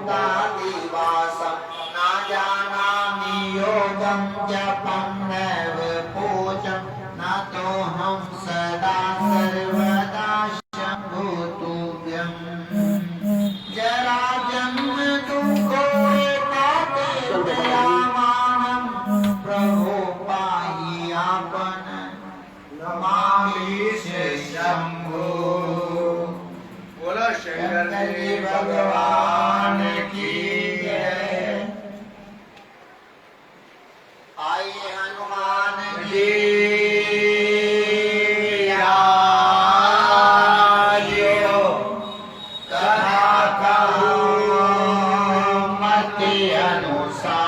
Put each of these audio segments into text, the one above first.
भूतादिवासं न जानामि योगं जपं नैव पूजं नतोऽहं सदा सर्वदा शम्भो तुभ्यम् जराजन्म दुःखोऽयतातिर्दयामानं प्रभो पाहि आपन नमामि शंभो। बोलो शंकर जी भगवान की जय। आइए हनुमान जी आजियो कथा कहूँ मति अनुसार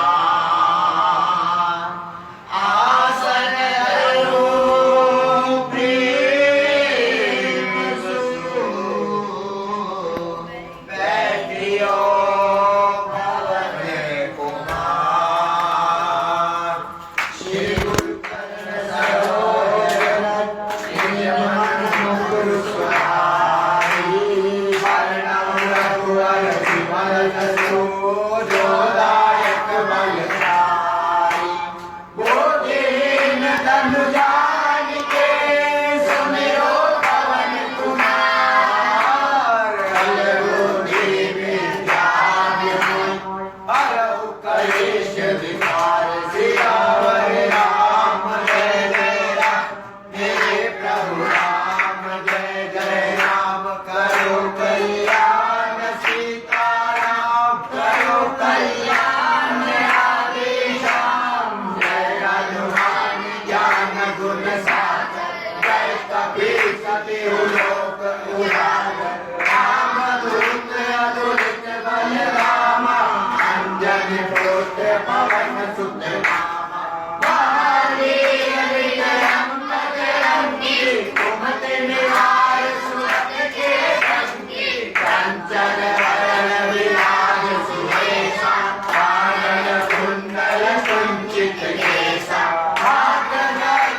आसन धरूं प्रेम सुख बैठियो पवन कुमार शिव कर्ण सरोज निजमन मुकुर सुहाई वर्णम रघुवर विमल जसु जोदायक बलशाली बुद्धिहीन तनु जानिके सुमिरो पवन कुमार बल बुद्धि विद्या हरहु कलेश विकार सियावर रामचंद्र जय प्रभु राम जय जय राम करो कल्याण सीताराम करो कल्याण राधे श्याम जय हनुमान ज्ञान गुण सागर जय कबीर सतिहु लोक उजागर रामदूत अतुलित बल रामा अंजनी पुत्र पवन सुत नामा महावीर विक्रम बजरंगी कुमति निवार सुरत के संगी कंचन वरण विराज सुरेशा कानन कुंडल कुंचित केसा हाथ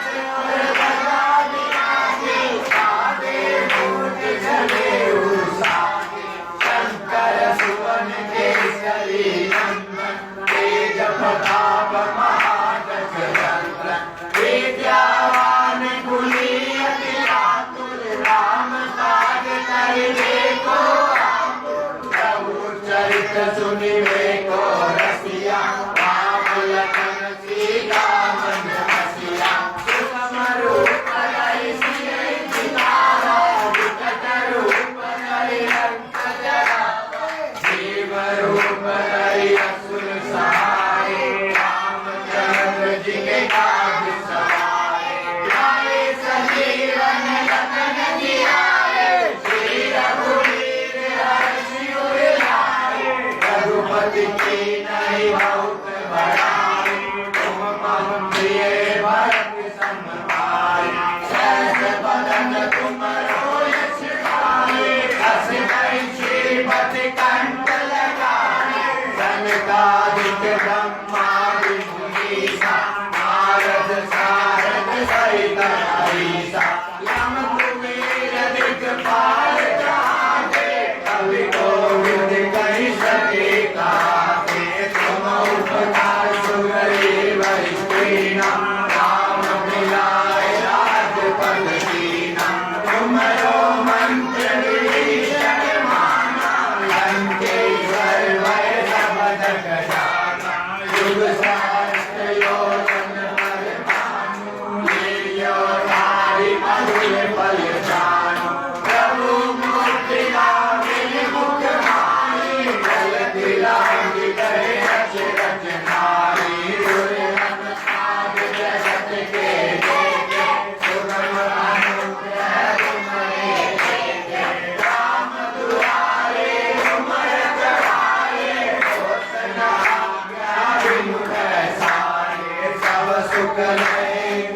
चूर ध्वजा विराजे सादे मूर्त जनेऊ साजे शंकर सुवन केसरी नंदन तेज प्रताप महाजगवंदन विद्यावान कुलीयति चातुर राम काज करिबे को आतुर प्रभु चरित सुनिबे को रसिया राम लखन सीता मन हसिया सुगम रूप धरि सिय सितारा विकट रूप धरि लंक जरावा जीव रूप धरि असुर सहाय रामचंद्र जी के काज सवारे लाए संजीवन लखन जियाए श्री रघुवीर हर्षि उर लाए रघुपति की नहीं बहुत बड़ाई तुम मम प्रिय भरत सम भाई सहस बदन तुमरो यश गाए अस कहि श्रीपति कंठ लगाए सनकादिक ब्रह्मादि मुनीसा नारद सारद सहित अहिसा यम कुबेर दिक्पाल जाते कवि कोविद कहि सके काते तुम उपकार सुग्रीव स्त्रीना राम मिलाए राजपद दीना तुमरो मंत्र विभीषण माना लंकेश्वर भय सब जग जाना युग सहस्त्र योजन पर भानु लील्यो धारि मधुर फल जानु प्रभु मूर्ति लागिन मुख माहि जलधि लागी गए अचरज नारी दुर्गम साध जगत के देते सुगम अनुग्रह तुम्हारे देते राम दुआरे तुमर करारे होत न आज्ञा बिनु पैसारे सब सुख लय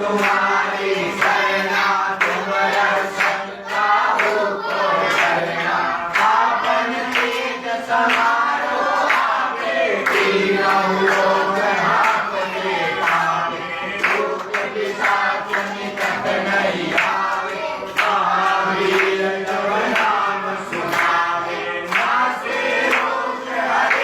तुम्हारी सरना तुम रक्षक काहू को डरना आपन तेज समारो आगे तीनों लोक हांकते काबे भूत पिशाच निकट नहीं आवे महावीर जब नाम सुनावे नासे रोग हरे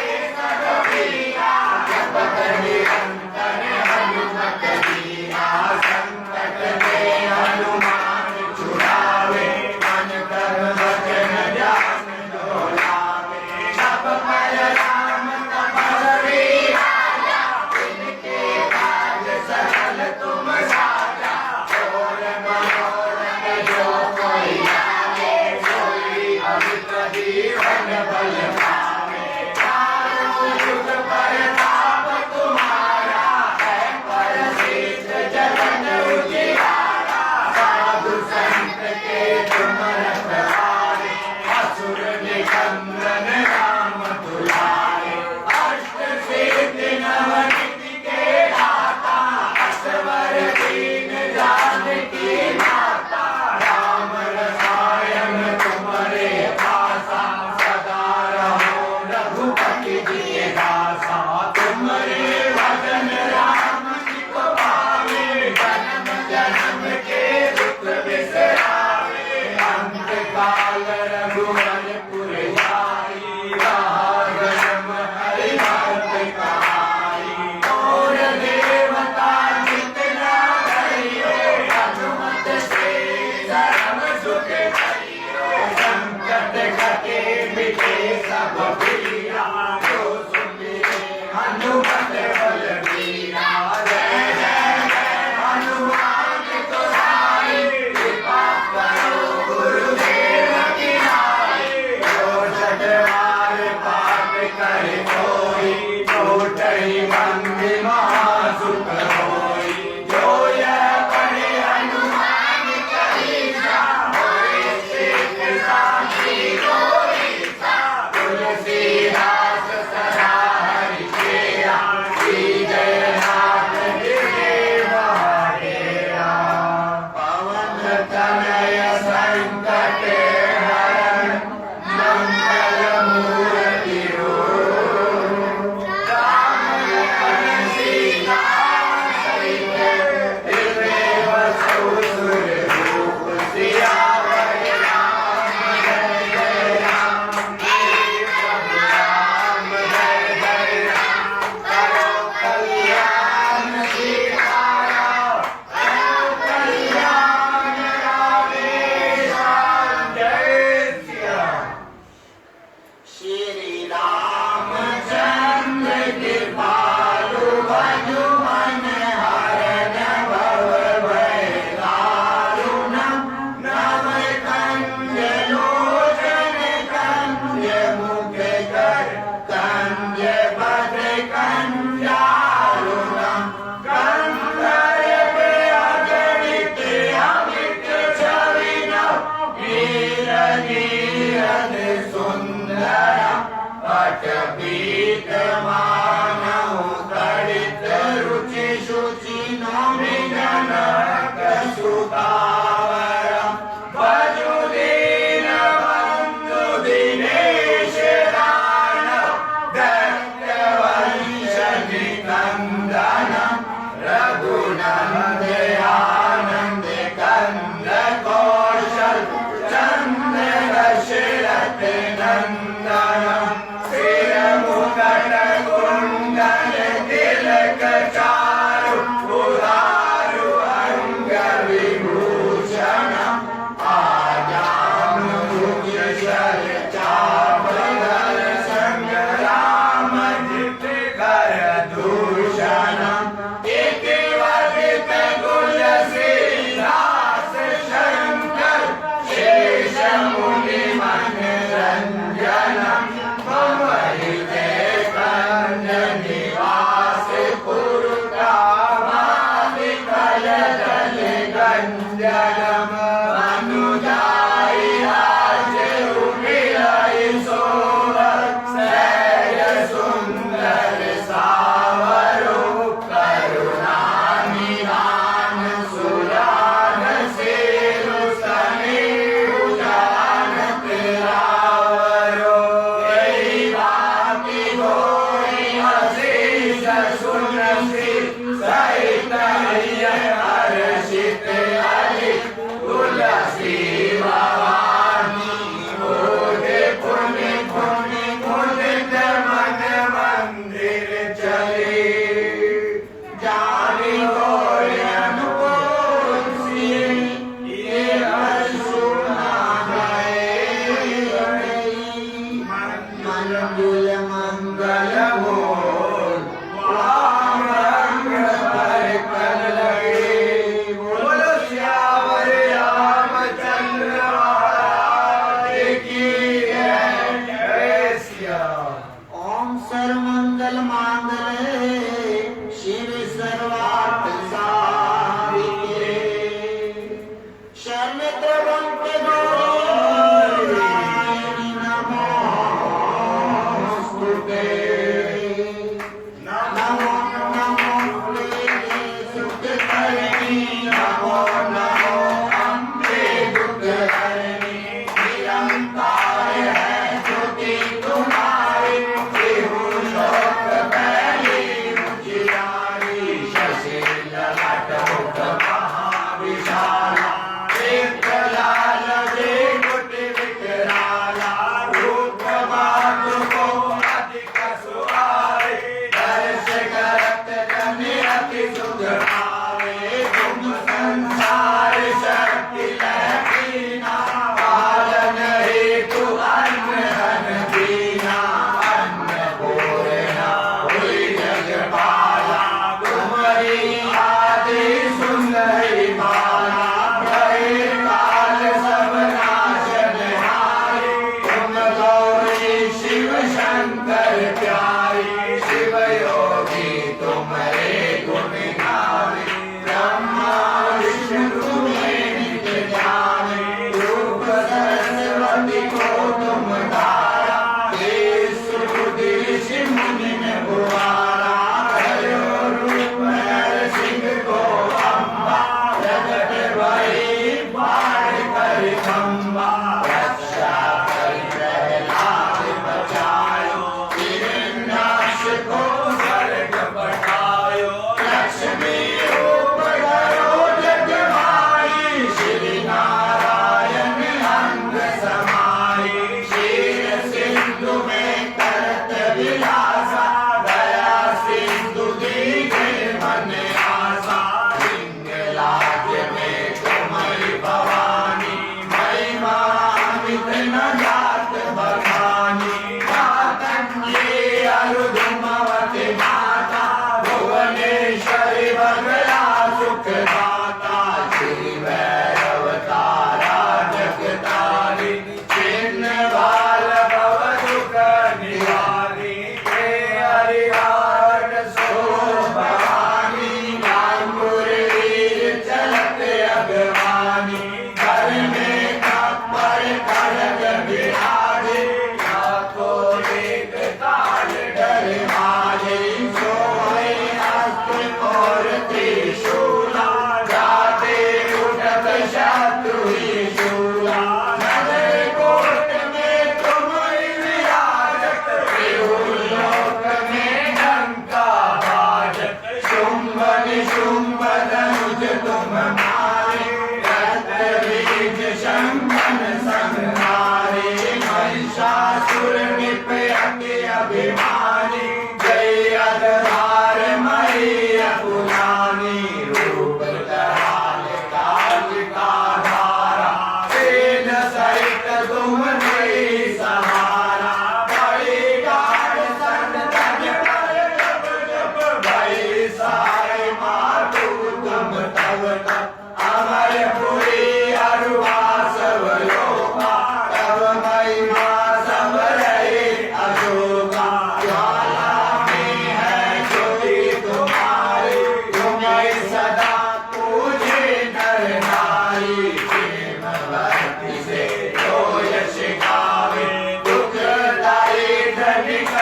कर कोई, टूटई बंदी महासुख होई। जो यह पढ़े हनुमान चालीसा, होए सिद्ध साखी गोरीसा। तुलसीदास सदा हरि प्रिया, श्री जयनाथ देव हरिया। पवन तनय संकट हरण, मंगल मूर्ति रूप। राम लखन सीता सहित दिव्य बसु सुरभूप। सियावर रामचंद्र जय राम, जय प्रभु राम जय जय राम। करो कल्याण सीताराम, करो कल्याण रामेश्वर। जय सिया राम। श्री रामचंद्र कृपालु भजु मन हरन भव भय दारुणम्। नव कंज लोचन कंज मुख कर, कंज बद कंजारुणम्। कंधर पे अगणित अमित छविनम्, वीर नीरद सुंदरम्। पटपीत मानव तड़ित रुचि शुचि नौमिनन सुतावरम्। भजु दीन बंधु दिनेश दानव, दैत्य वंश निकंदनम्। रघुनंद आनंद कंद कौशल, चंद्र दशरथ नंदनम्। सिर मुकुट कुंडल तिलक चारु, उदारु अंग विभूषणम्। आजानुज शर चापधर संग्राम जित कर दूषणम्। इतिवदित कुल श्रीदास शंकर, शेष मुनि मन रंजनम्। मम हृदय कंज निवास पुरकामादिकल दल गंजनम्। अनुजाई राज उमिरई सोहर, सैल सुंदर सावरो। करुणा निधान सुरान सेरु सनेहु जानत रावरो। एहि बाती होई असीस सुनसी, सहित हर्षित अधिक। तुलसी भवानी मोदे पुनि पुनि मुदित मन मंदिर चली। जानि होय अनुकूल सिय, ये अशुना गए। मंगल मंगल बोल, वाम रंग पर कर लगे। बोलो श्यावर रामचंद्र महाराज की जय। जय सिया। ओम सर्वमंगल मांगल्ये शिव सर्वार्थ साधिके, शरण्य त्र्यंबके गौरी नारायणी नमोस्तुते। नमो नमो प्रिये सुखकरणी, नमो नमो अम्बे दुःखहरणी। निरंकार है स्तुति तुम्हारी, त्रिभुवन लोक पहली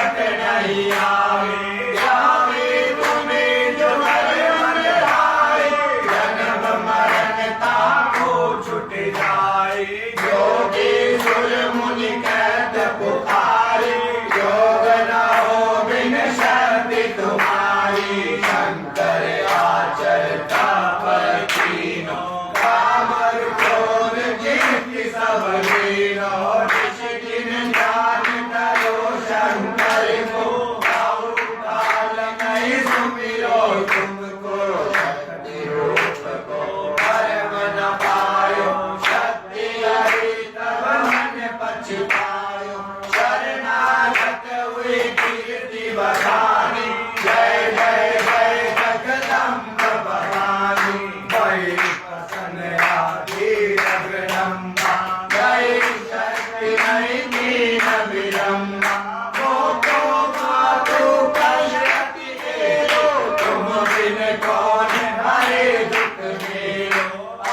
संकट नहीं आए। जावे तुम्हें जो मन लाए, जन्म मरण ताको छुट जाए। योगी सुर मुनि कहत पुकारे, योग न हो बिन शक्ति तुम्हारी। शंकर आचरता पर तीनों, काम क्रोध कीर्ति सब लीनों। ऋष जिन ध्यान करो शंकर को, और काल नहीं सुमिरो तुमको। शक्ति रूप को परम न पायो, शक्ति हरि तब मन पछतायो। शरणागत हुई कीर्ति बखानी, जय जय जय जगदम्ब भवानी। भई प्रसन्न आदि जगदम्बा, जय शक्ति नहीं दीन विडम्बा। मोको मातु कष्टि देरो, तुम बिन कौन हरे दुख मेरो।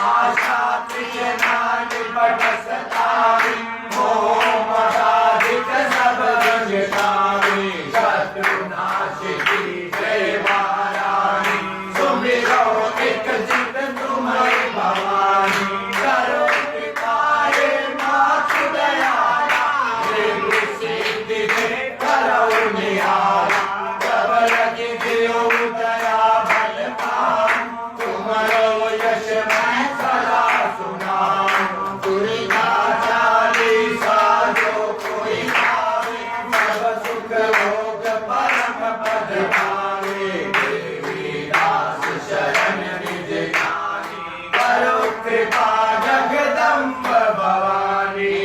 आशा तृष्णा निपट सतावी, मोह मदाधिक सब दुख तावी। शत्रुनाशिनी जय महारानी, सुमिरो एक चित तुम्हारी भवानी। करो कृपा हे मातु दयाला, देव सिद्धि दे करो निहारा। जब लगी दियो दया बल पान, तुम्हारो यश मैं सदा सुनाऊं। दुर्गा चालीसा जो कोई गावे, सब सुख भोग परम पद पावे। देवी दास शरण निज जानी, करो कृपा जगदम्ब भवानी।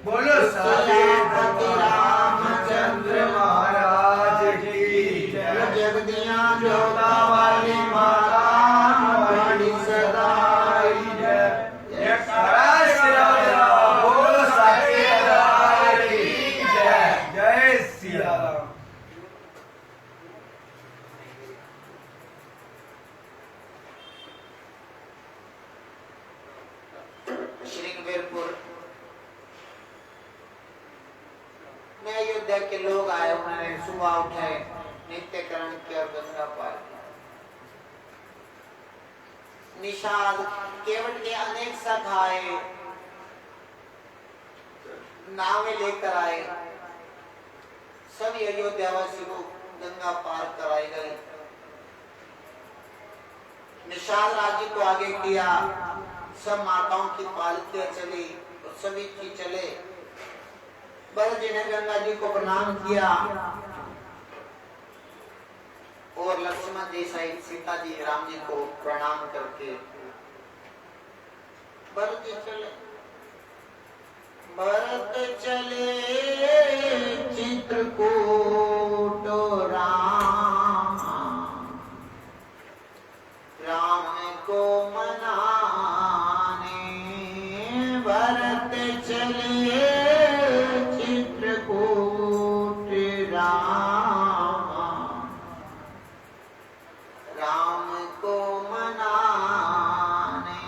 बोलो सत्यव्रत रामचंद्र महाराज की जय। जगदिया जोता वाली माता हमारी सदाई जय। जय श्री राम, बोलो सत्यव्रत की जय। जय श्री राम। श्रृंगवीरपुर में अयोध्या के लोग आए, उन्होंने सुबह उठे, नित्य कर्म किया, गंगा पार किया। निषाद केवट के अनेक सख आए, नावें लेकर आए, सभी अयोध्यावासी को गंगा पार कराई गई। निषाद राज्य को आगे किया, सब माताओं की पालकियां चली और सभी की चले। भरत जी ने गंगा जी को प्रणाम किया और लक्ष्मण जी सहित सीता जी राम जी को प्रणाम करके भरत जी चले। भरत चले चित्रकूट राम, राम को मनाने। भरत चले चित्रकूट राम, राम को मनाने।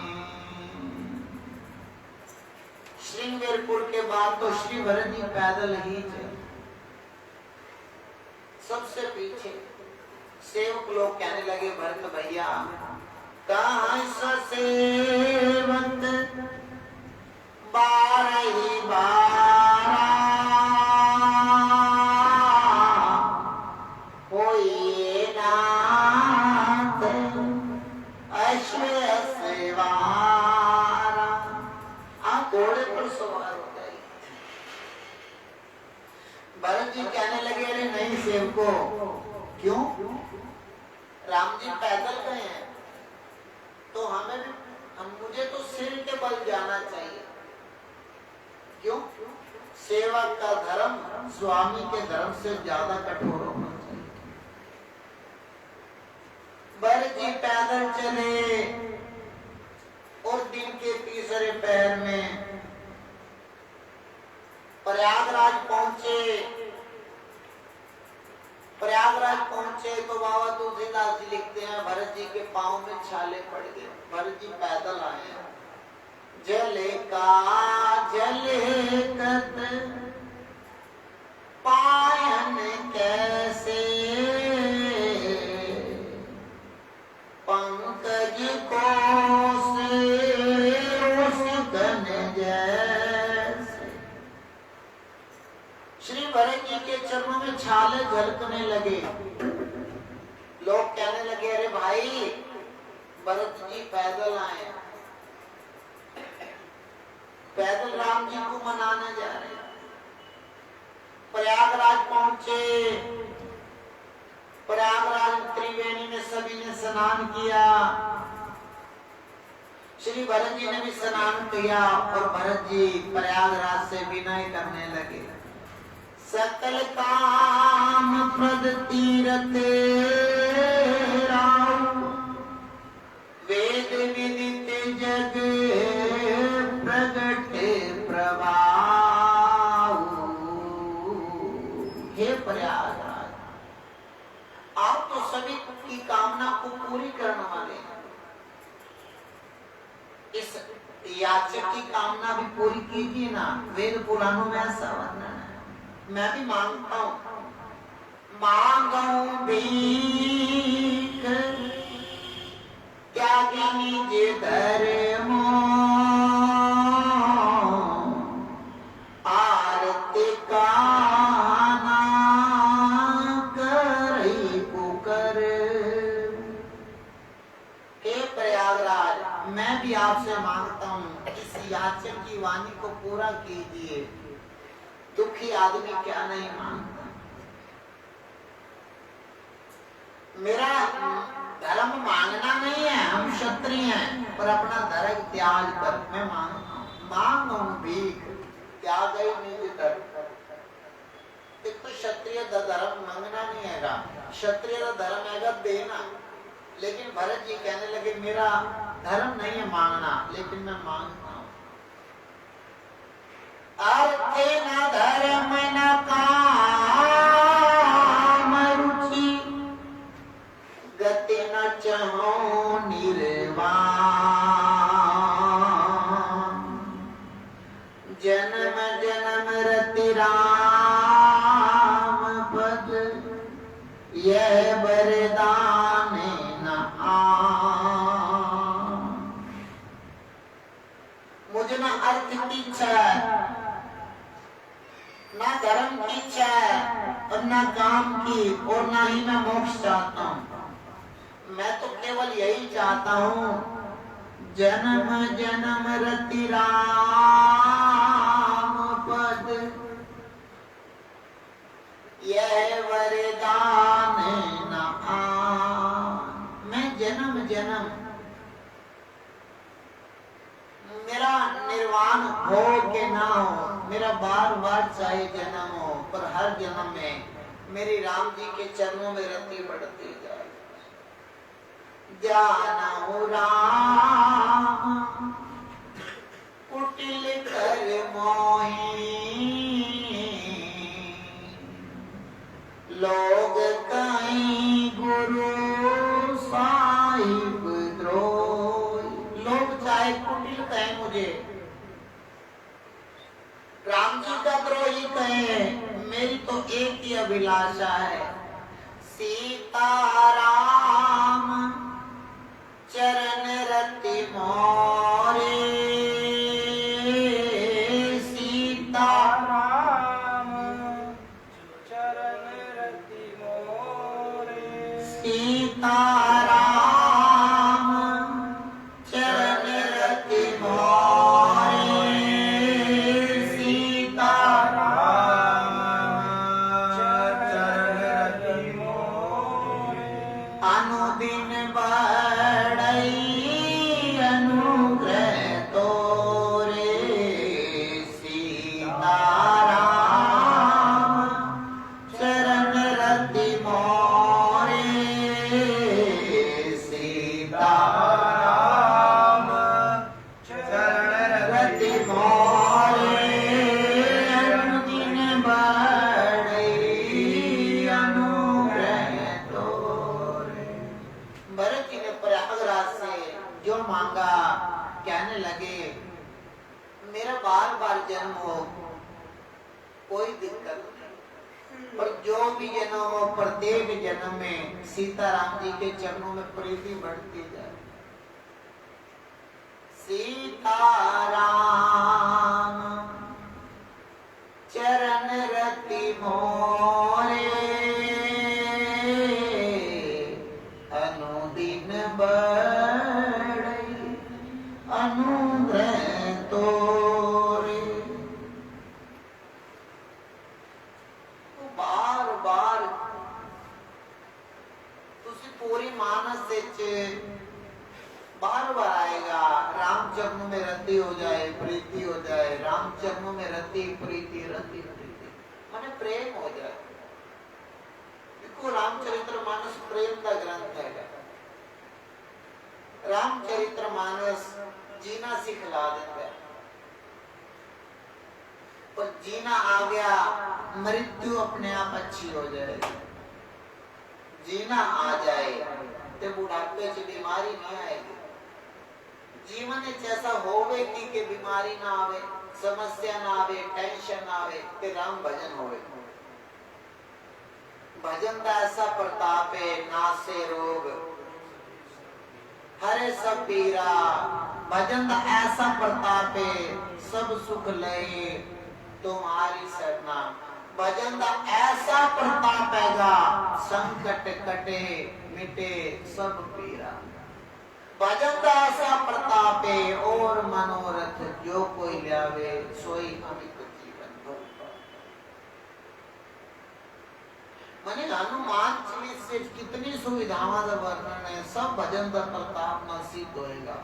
श्रृंगवीरपुर के बाद तो श्री भरत जी पैदल ही थे, सबसे पीछे। सेवक लोग कहने लगे, भरत भैया कहाँ सेवक बारही बारा, होइए नाथ अश्व सवारा। आप घोड़े पर सवार हो गए। भरत जी कहने लगे, अरे नहीं सेवको, क्यों? राम जी पैदल गए हैं तो हमें भी, मुझे तो सिर के बल जाना चाहिए। क्यों? सेवक का धर्म स्वामी के धर्म से ज्यादा कठोर होना चाहिए। भरत जी पैदल चले और दिन के तीसरे पहर में प्रयागराज पहुंचे। प्रयागराज पहुंचे तो बाबा तुलसीदास जी लिखते हैं, भरत जी के पांव में छाले पड़ गए। भरत जी पैदल आए, जले का जले कत पाए छाले झलकने लगे। लोग कहने लगे अरे भाई भरत जी पैदल आए, पैदल राम जी को मनाने जा रहे हैं। प्रयागराज पहुंचे, प्रयागराज त्रिवेणी में सभी ने स्नान किया, श्री भरत जी ने भी स्नान किया और भरत जी प्रयागराज से विनय करने लगे। सकल काम प्रद तीरथ राम, वेद विदित जग प्रगट प्रभाव। हे प्रयागराज, आप तो सभी की कामना को पूरी करने वाले हैं। इस याचक की कामना भी पूरी कीजिए ना। वेद पुराणों में ऐसा वर्णन है। मैं भी मांगता हूं, मांगू भीख त्यागी निज धर्मो, आरती काना करई पुकर। हे प्रयागराज, मैं भी आपसे मांगता हूँ इस याचक की वाणी को पूरा कीजिए। दुखी आदमी क्या नहीं मांगता। मेरा धर्म मांगना नहीं है, हम क्षत्रिय हैं, पर अपना धर्म त्याग कर मैं मांगता हूँ। मांगो भीख त्याग निज धर्म। देखो क्षत्रिय धर्म मांगना नहीं हैगा, क्षत्रिय धर्म हैगा देना। लेकिन भरत जी कहने लगे मेरा धर्म नहीं है मांगना, लेकिन मैं मांगता हूं। अर्थे न धर्म न काम रुचि, गति न चहो निर्वाण। जन्म जन्म रति राम पद, यह वरदान न आन। मुझे ना अर्थ की इच्छा है, ना धर्म की इच्छा है, और ना काम की, और ना ही मैं मोक्ष चाहता हूँ। मैं तो केवल यही चाहता हूँ, जन्म जन्म रति राम पद, यह वरदान न आन। मैं जन्म जन्म मेरा निर्वाण हो के ना हो, मेरा बार बार चाहे जन्म हो, पर हर जन्म में मेरी राम जी के चरणों में रति बढ़ती जाए। जानहु राम कुटिल कर मोही, लोग कहीं गुरु साहिब द्रोही। लोग चाहे कुटिल कहें मुझे, राम जी का द्रोही कहें, मेरी तो एक ही अभिलाषा है, सीताराम चरण रति मोरे। सीताराम चरण रति मोरे, सीताराम चरण रति मोरे, सीताराम चरण रति मोरे। अनुदिन बढ़ई अनुग्रह तोरे, सीताराम चरण रति मोरे, सीताराम चरण रति मोरे। अनुदिन बढ़ई अनुग्रह तोरे। भरत जी ने प्रयागराज से जो मांगा, कहने लगे मेरा बार बार जन्म हो, कोई दिक्कत नहीं, पर जो भी जन्म हो, प्रत्येक जन्म में सीताराम जी के चरणों में प्रीति बढ़ती जाए। सीताराम चरण रति मोरे, बार बार आएगा, राम चरणों में रति हो जाए, प्रीति हो जाए, राम चरणों में रति प्रीति, रति प्रीति माने प्रेम हो जाए। देखो रामचरितमानस प्रेम का ग्रंथ है। रामचरितमानस जीना सिखला देता है, पर जीना आ गया, मृत्यु अपने आप अच्छी हो जाएगी। जीना आ जाए तो बुढ़ापे से बीमारी नहीं आएगी। जीवन ऐसा होवे कि बीमारी ना आवे, समस्या ना आवे, टेंशन ना आवे, ते राम भजन होवे। भजन का ऐसा प्रताप है, नासे रोग हरे सब पीरा। भजन का ऐसा प्रताप है, सब सुख लए तुम्हारी शरणा। भजन का ऐसा प्रताप हैगा, संकट कटे मिटे सब पीरा। भजन का ऐसा प्रताप है, और मनोरथ जो कोई लावे सोई अमित जीवन भर। माने हनुमान चालीसा से कितनी सुविधाओं का वर्णन है, सब भजन का प्रताप में सिद्ध होएगा।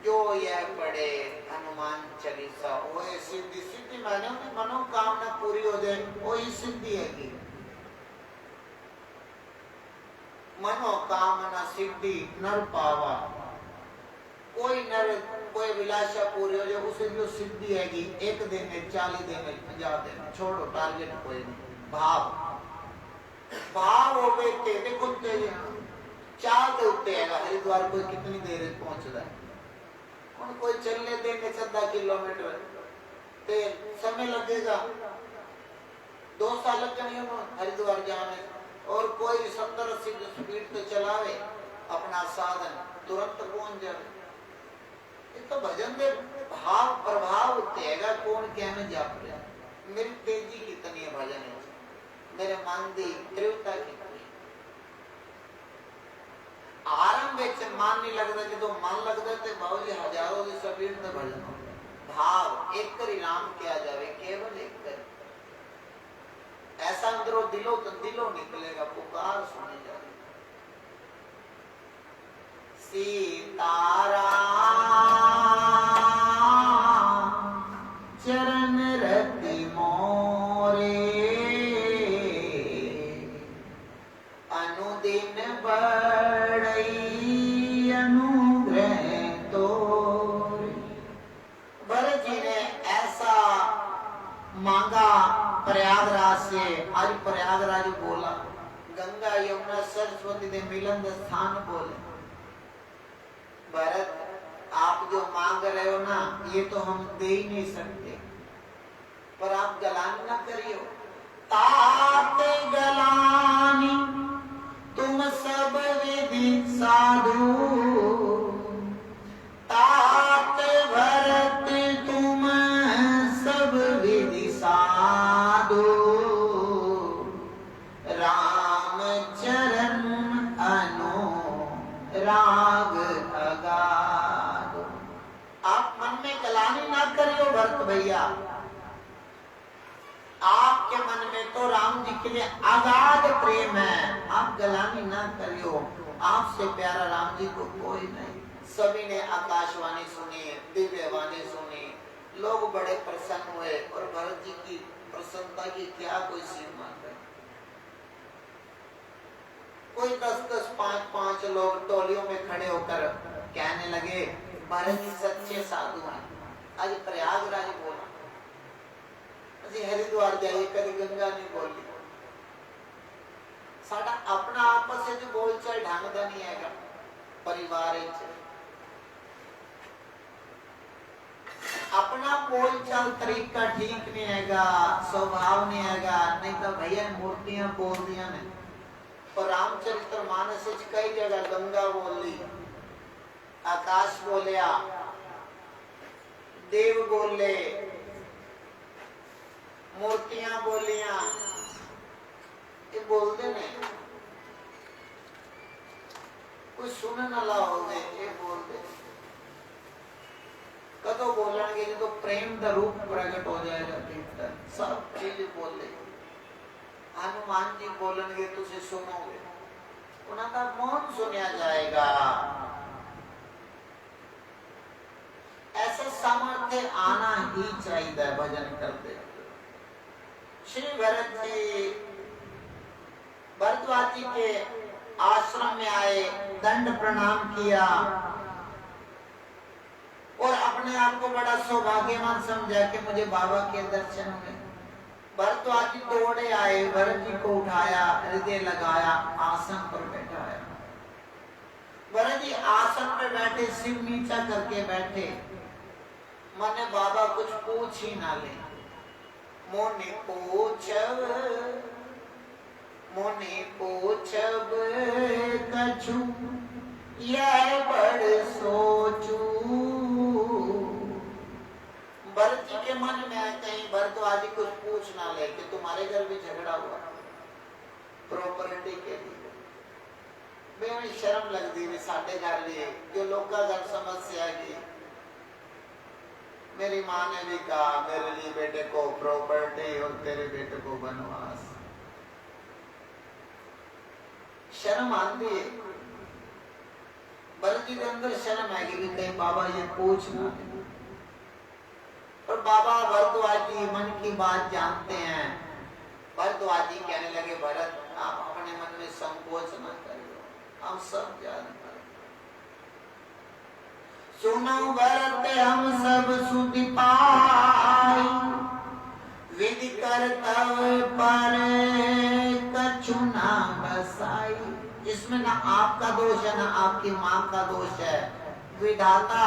जो यह पढ़े हनुमान चालीसा वो सिद्धि सिद्धि माने मनोकामना पूरी हो जाए, वो ही सिद्धि है कि मनोकामना सिद्धि नर पावा। कोई नर कोई विलासा पूरी हो जाए, उसे जो सिद्धि है कि 1 दिन में 40 दिन में 50 दिन में, छोड़ो टारगेट कोई नहीं। भाव हो गए थे देखो, चाल के उत्ते है हरिद्वार कोई कितनी देर में पहुंच रहा है, कोई चलने देंगे 14 किलोमीटर ते समय लगेगा, 2 साल लग जाएंगे हरिद्वार जाने। और कोई 70-80 स्पीड पे चलावे अपना साधन, तुरंत पहुंच जाए। ये तो भजन दे भाव प्रभाव तेगा, कौन क्या में जाप रहा। मेरी तेजी कितनी है भजन है, मेरे मन की तीव्रता कितनी। आरंभ में मन नहीं लगता, जो मन लगता तो बाबू जी हजारों की स्पीड में भजन हो। भाव एक करी राम किया जावे, केवल एक करी ऐसा अंदरों दिलो तो दिलो निकलेगा, पुकार सुनी जाए। सीताराम चरण रति मोरे, अनुदिन बढ़ई अनुग्रह तोरे। भरत जी ने ऐसा मांगा प्रयागराज से। आज प्रयागराज बोला, गंगा यमुना सरस्वती के मिलन स्थान बोले। भरत आप जो मांग रहे हो ना, ये तो हम दे ही नहीं सकते, पर आप गलानी ना करियो। तात गलानी तुम सब विधि साधु, तात भरत तुम सब विधि साधु। राम चरण अनुराग अगाध। आप मन में गलानी ना करियो भरत भैया, आपके मन में तो राम जी के लिए अगाध प्रेम है, आप गलानी ना करियो। आपसे प्यारा राम जी को कोई नहीं। सभी ने आकाशवाणी सुनी, दिव्य वाणी सुनी, लोग बड़े प्रसन्न हुए, और भरत जी की प्रसन्नता की क्या कोई सीमा है। कोई 10-10, 5-5 लोग टोलियों में खड़े होकर कहने लगे भरत जी सच्चे साधु हैं। आज प्रयागराज बोला, हरिद्वार जाइए, कभी गंगा नहीं बोली। साडा अपना आपस में जो बोलचाल ढंग का नहीं है, परिवार अपना बोलचाल तरीका ठीक नहीं हैगा, स्वभाव नहीं हैगा, नहीं तो भैया मूर्तियां बोल दिया ने। और रामचरितमानस कई जगह गंगा बोली, आकाश बोलिया, देव बोले, मूर्तियां बोलिया, ये बोलते नहीं। कोई सुनने वाला हो गए, ये बोलते कदों बोलेंगे तो प्रेम का रूप प्रकट हो जाएगा भीतर, सब चीज बोले। हनुमान जी बोलेंगे तुझे सुनोगे, उन्होंने मौन सुनिया जाएगा। ऐसा सामर्थ्य आना ही चाहिए भजन करते। श्री भरत जी भरद्वाज जी के आश्रम में आए, दंड प्रणाम किया और अपने आप को बड़ा सौभाग्यवान समझा कि मुझे बाबा के दर्शन हुए। भरद्वाज जी दौड़े आए, भरत जी को उठाया, हृदय लगाया, आसन पर बैठाया। भरत जी आसन पर बैठे, सिर नीचा करके बैठे। मने बाबा कुछ पूछ ही ना ले। मोने पूछब कछु यह बड़ सोचू। भरत जी के मन में कहीं भरद्वाज जी कुछ पूछ ना ले कि तुम्हारे घर भी झगड़ा हुआ प्रॉपर्टी के लिए। बेहद शर्म लगती है साढ़े घर लिए जो लोग का घर समस्या की। मेरी माँ ने भी कहा मेरे लिए बेटे को प्रॉपर्टी और तेरे बेटे को वनवास। शर्म आती है। भरत जी के अंदर शर्म आएगी कि कहीं बाबा ये पूछना। और बाबा भरद्वाज जी मन की बात जानते हैं। भरद्वाज जी कहने लगे भरत आप अपने मन में संकोच न करियो, हम सब जानते। सुनो भरत हम सब सुधि पाई, विधि कर्तव्य पर कछु ना बसाई। इसमें ना आपका दोष है ना आपकी माँ का दोष है। विधाता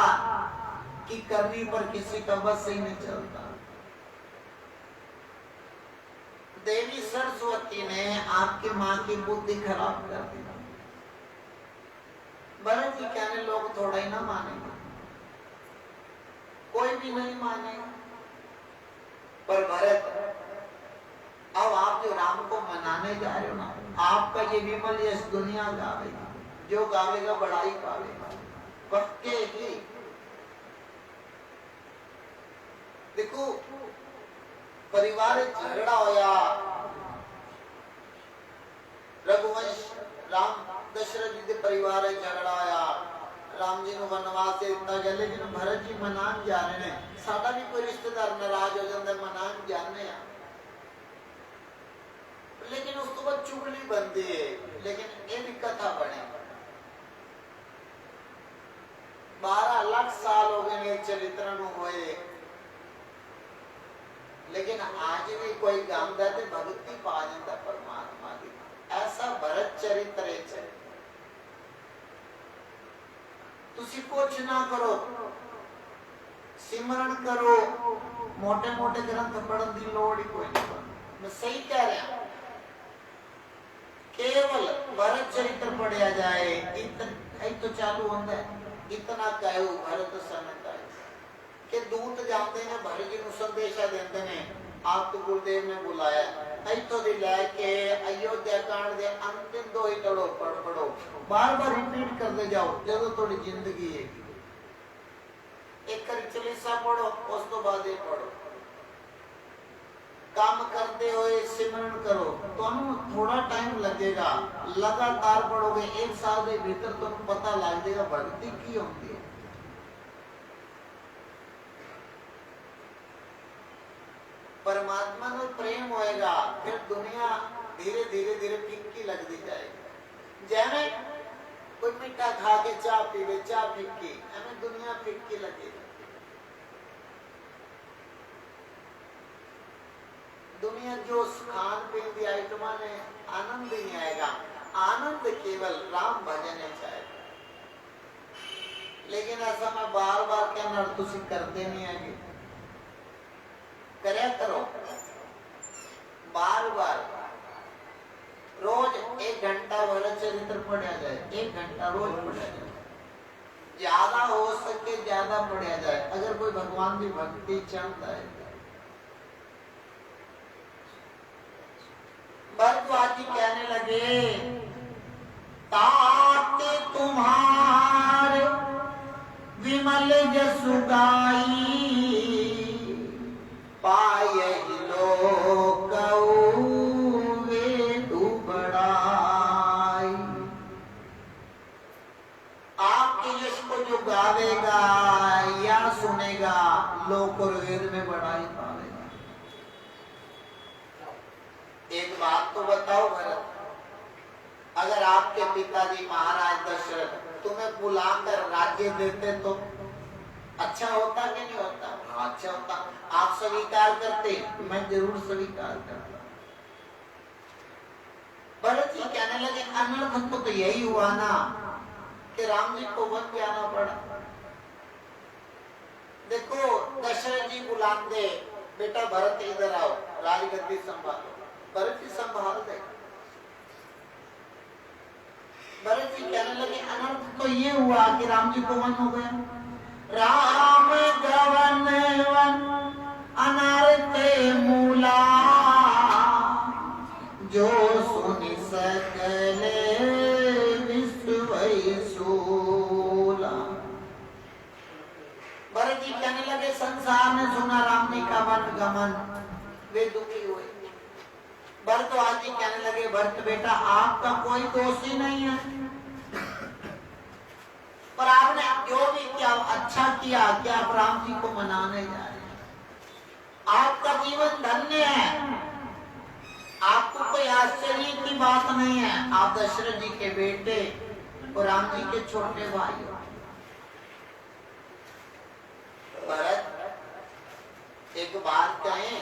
की करनी पर किसी का बस ही नहीं चलता। देवी सरस्वती ने आपकी माँ की बुद्धि खराब कर दी। भरत जी कहने लोग थोड़ा ही ना मानेंगे, कोई भी नहीं मानेगा। पर भरत अब आप जो राम को मनाने जा रहे हो ना, आपका ये विमल यश दुनिया गावेगा, जो गावेगा बड़ाई पावेगा पक्के ही। देखो परिवार झगड़ा होया, रघुवंश राम दशरथ जी के परिवार झगड़ा होया, राम जी ने वनवास से इतना गया, लेकिन भरत जी मनान जा रहे हैं। साडा भी कोई रिश्तेदार नाराज हो जाता है, मनान जाने हैं, लेकिन उस तो बाद चुगली बनती है। लेकिन ये भी कथा बने 12 लाख साल हो गए चरित्र हुए, लेकिन आज भी कोई गांधा ते भक्ति पा जाता परमात्मा की। ऐसा भरत चरित्र है। तुसी कुछ ना करो, सिमरन करो, मोटे मोटे ग्रंथ पढ़ने की लोड़ ही कोई नहीं। मैं सही कह रहा, केवल भरत चरित्र पढ़िया जाए इतना तो चालू होता है। इतना कहो भरत सन के दूत जाते हैं भरत जी को संदेशा देते हैं आप तो गुरुदेव ने बुलाया। इतो दी लेके अयोध्या कांड दे अंतिम 2 ही तड़ो पढ़ो, बार बार रिपीट करते जाओ जो थोड़ी जिंदगी है। एक चालीसा पढ़ो, उस तो बाद पढ़ो। काम करते हुए सिमरन करो, तो थोड़ा टाइम लगेगा, लगातार पढ़ोगे 1 साल के भीतर तो पता लग जाएगा भक्ति की होती है। परमात्मा में प्रेम होएगा, फिर दुनिया धीरे धीरे धीरे फिक्की लगती जाएगी। जैसे कोई मीठा खा के चाय पीवे, चाय फिक्की, हमें दुनिया फिक्की लगेगी। दुनिया जो खान पीन की आइटम ने आनंद ही नहीं आएगा। आनंद केवल राम भजन है। लेकिन ऐसा मैं बार बार कहना तुसी करते नहीं आगे, करे करो बार बार। रोज 1 घंटा भरत चरित्र पढ़ा जाए, 1 घंटा रोज पढ़ा जाए, ज्यादा हो सके ज्यादा पढ़ा जाए। अगर कोई भगवान की भक्ति चाहता है। भरद्वाज जी कहने लगे ताते तुम्हारे विमल जसु गाई, पाए लोग वेदु बड़ाई। बढ़ाई पावेगा। एक बात तो बताओ भरत, अगर आपके पिताजी महाराज दशरथ तुम्हें बुलाकर राज्य देते तो अच्छा होता कि नहीं होता? हाँ, अच्छा होता। आप स्वीकार करते? मैं जरूर स्वीकार करता। भरत जी कहने लगे अनर्थ तो यही हुआ ना कि राम जी को वन जाना पड़ा। देखो दशरथ जी बुलाते, बेटा भरत इधर आओ, राजगद्दी संभालो। भरत जी संभाल दे। भरत जी कहने लगे अनर्थ तो ये हुआ कि राम जी को वन हो गया। राम गवन वन अनर्थ मूला, जो सुनि सकले विश्व सूला। भरत जी कहने लगे संसार ने सुना राम जी का वन गमन, वे दुखी हुए। भरद्वाज जी कहने लगे भरत बेटा आपका कोई दोष ही नहीं है, पर आपने जो भी किया अच्छा किया कि आप राम जी को मनाने जा रहे हैं। आपका जीवन धन्य है, आपको कोई आश्चर्य की बात नहीं है। आप दशरथ जी के बेटे और राम जी के छोटे भाई हो। भरत एक बात कहें,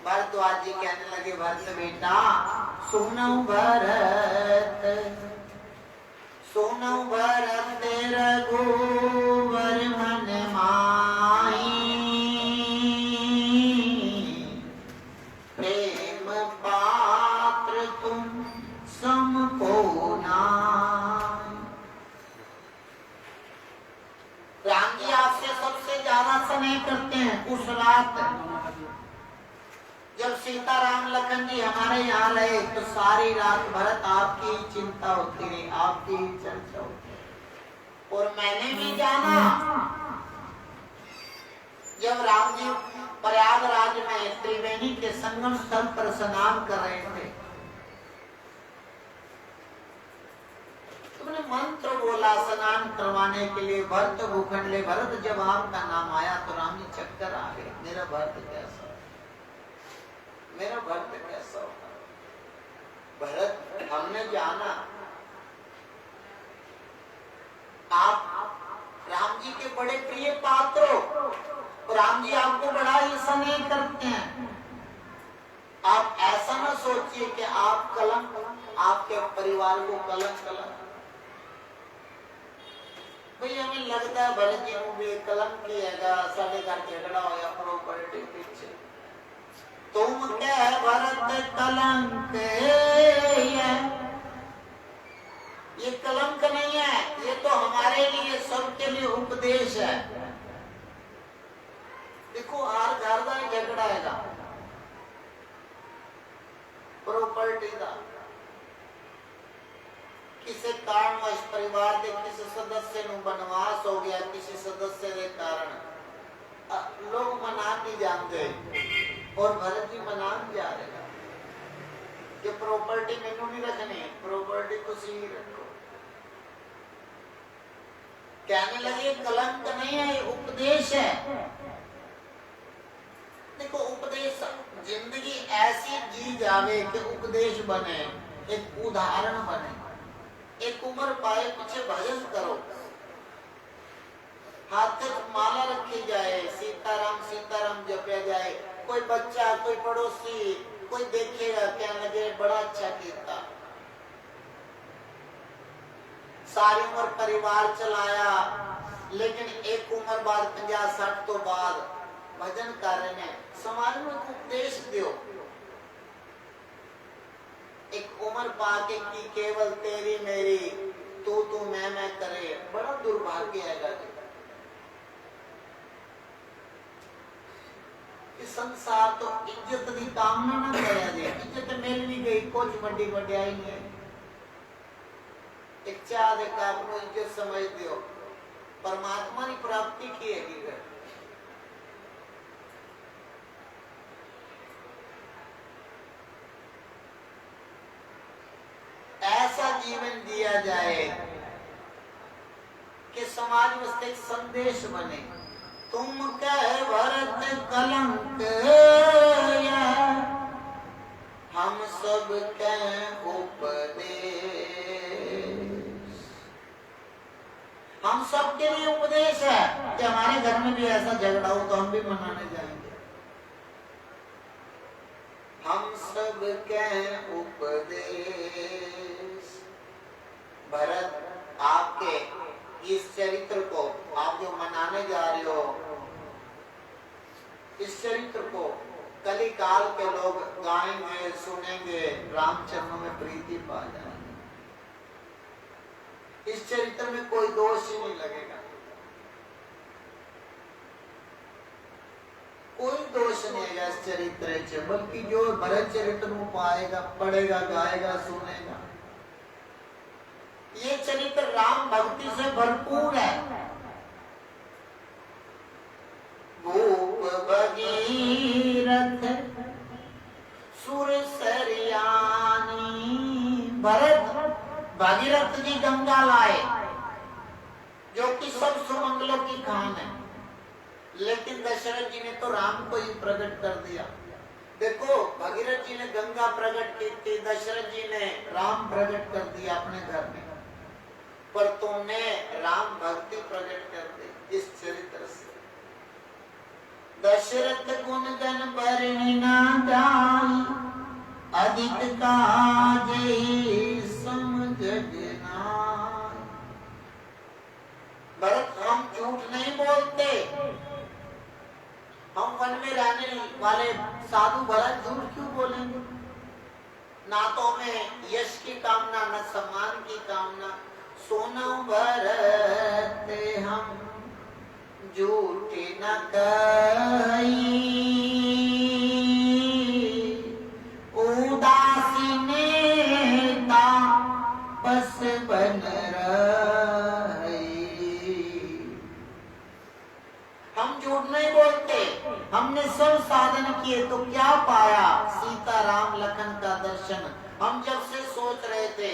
भरद्वाज जी कहने लगे भरत बेटा सुनो भरत, सुनो भरत रघुवर मन माही, प्रेम पात्र तुम सम को नाहि। राम जी आपसे सबसे ज्यादा स्नेह करते हैं। उस रात जब सीताराम लखन जी हमारे यहाँ रहे तो सारी रात भरत आपकी चिंता होती रही, आपकी चर्चा होती रही। और मैंने भी जाना जब राम जी प्रयागराज में त्रिवेणी के संगम स्थल पर स्नान कर रहे थे, तुमने मंत्र बोला स्नान करवाने के लिए, भरत भूखंडले भरत। जब आपका नाम आया तो राम जी चक्कर आ गए, मेरा भरत कैसा, मेरा भरत कैसा होगा। भरत हमने जाना आप राम जी के बड़े प्रिय पात्र हो, राम जी आपको बड़ा ही स्नेह करते हैं। आप ऐसा ना सोचिए कि आप कलंक, आपके परिवार को कलंक। भाई हमें लगता है भरत जी को भी कलंक किएगा, साढ़े घर झगड़ा होया प्रॉपर्टी पीछे। तुम कह भरत कलंक है, ये कलंक नहीं है, ये तो हमारे लिए सबके लिए उपदेश है। देखो हर घर का झगड़ा है प्रॉपर्टी का, किसी कारणवश परिवार के किसी सदस्य नु बनवास हो गया, किसी सदस्य के कारण लोग मना नहीं जानते और भरत जी मना जा रहे हैं कि प्रॉपर्टी मैनू नहीं रखनी, प्रॉपर्टी तुसी ही रखो। कहने लगे कलंक नहीं है, उपदेश है। देखो उपदेश जिंदगी ऐसी जी जावे कि उपदेश बने, एक उदाहरण बने। एक उम्र पाए पीछे भजन करो, हाथ में माला रखी जाए, सीताराम सीताराम जपया जाए। कोई बच्चा, कोई पड़ोसी, कोई देखेगा कहने लगे बड़ा अच्छा कीर्ता। सारी उम्र परिवार चलाया, लेकिन एक उम्र बाद 50-60 तो बाद भजन कर रहे हैं, समाज में उपदेश दो। एक उम्र पाके की केवल तेरी मेरी, तू मैं करे, बड़ा दुर्भाग्य है। संसार तो इज्जत की कामना ना कराया जाए, इज्जत मिल भी गई कुछ बड़ी वड्याई नहीं है। एक चाह दे काम को इज्जत समझ दियो, परमात्मा की प्राप्ति की है। ऐसा जीवन दिया जाए कि समाज में एक संदेश बने। तुम कह भरत कलंक हम सब कह उपदेश, हम सब के लिए उपदेश है कि हमारे घर में भी ऐसा झगड़ा हो तो हम भी मनाने जाएंगे। हम सब कह उपदेश। भरत, आपके इस चरित्र को आप जो मनाने जा रहे हो, इस चरित्र को कली काल के लोग गाएंगे, सुनेंगे, रामचंद्र में प्रीति पा जाएंगे। इस चरित्र में कोई दोष ही नहीं लगेगा, कोई दोष नहीं है इस चरित्र से, बल्कि जो भरत चरित्र को पाएगा, पढ़ेगा, गाएगा, सुनेगा, ये चरित्र राम भक्ति से भरपूर है। भूप भगीरथ सुर सरियानी। भरत भागीरथ जी गंगा लाए, जो कि सब सुमंगलों की खान है, लेकिन दशरथ जी ने तो राम को ही प्रकट कर दिया। देखो, भगीरथ जी ने गंगा प्रकट की थी, दशरथ जी ने राम प्रकट कर दिया अपने घर में, पर तुमने राम भक्ति प्रकट कर दी इस चरित्र से। दशरथ गुण गण बरनी ना जाई, अधिक काजे समझ नाई। भरत, हम झूठ नहीं बोलते, हम वन में रहने वाले साधु भरत झूठ क्यों बोलेंगे? ना तो हमें यश की कामना, न सम्मान की कामना। सोना भरत हम झूठ न कही, उदासीने तापस बन रही। हम झूठ नहीं बोलते, हमने सब साधन किए तो क्या पाया? सीता राम लखन का दर्शन। हम जब से सोच रहे थे,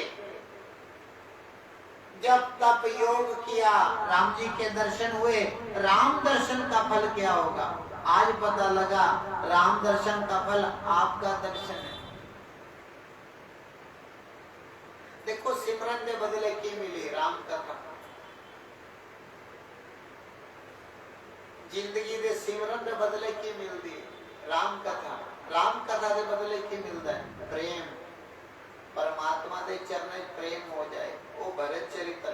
जब तप योग किया, राम जी के दर्शन हुए, राम दर्शन का फल क्या होगा? आज पता लगा, राम दर्शन का फल आपका दर्शन है। देखो, सिमरन के बदले की मिली राम कथा। जिंदगी दे सिमरन के बदले की मिलती राम कथा। राम कथा के बदले की मिलता है प्रेम, परमात्मा दे चरण प्रेम हो जाए, वो भरत चरित्र।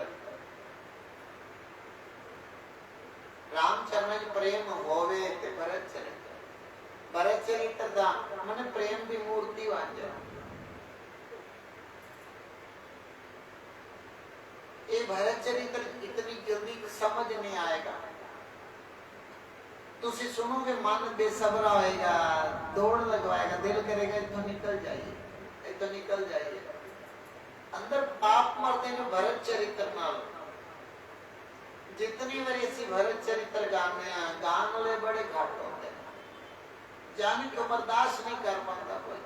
राम चरण प्रेम होवे ते भरत चरित्र। भरत चरित्र दा मन प्रेम की मूर्ति बन जाए। ये भरत चरित्र इतनी जल्दी समझ नहीं आएगा। तुसी सुनोगे, मन बेसब्रा होएगा, दौड़ लगवाएगा, दिल करेगा इतो निकल जाइए, इतो निकल जाइए। अंदर पाप मरते ने भरत चरित्र नाल। जितनी बार ऐसी भरत चरित्र गाने गान वाले बड़े घाट होते हैं, जाने को बर्दाश्त नहीं कर पाता कोई।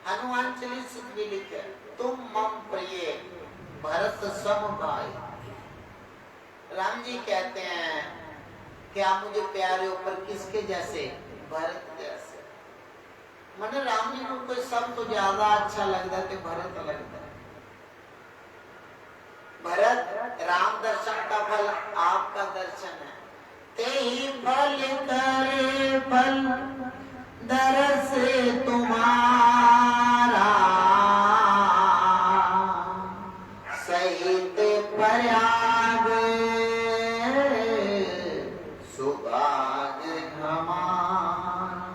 हनुमान चालीसा भी लिखे, तुम मम प्रिय भरत सम भाई। राम जी कहते हैं कि आप मुझे प्यारे हो, पर किसके जैसे? भरत जैसे। मैंने राम जी को कोई सब तो ज्यादा अच्छा लगता है कि भरत लगता है। भरत, राम दर्शन का फल आपका दर्शन है। ते ही फल करे फल दरस तुम्हारा, सहित प्रयाग सुभाग हमारा।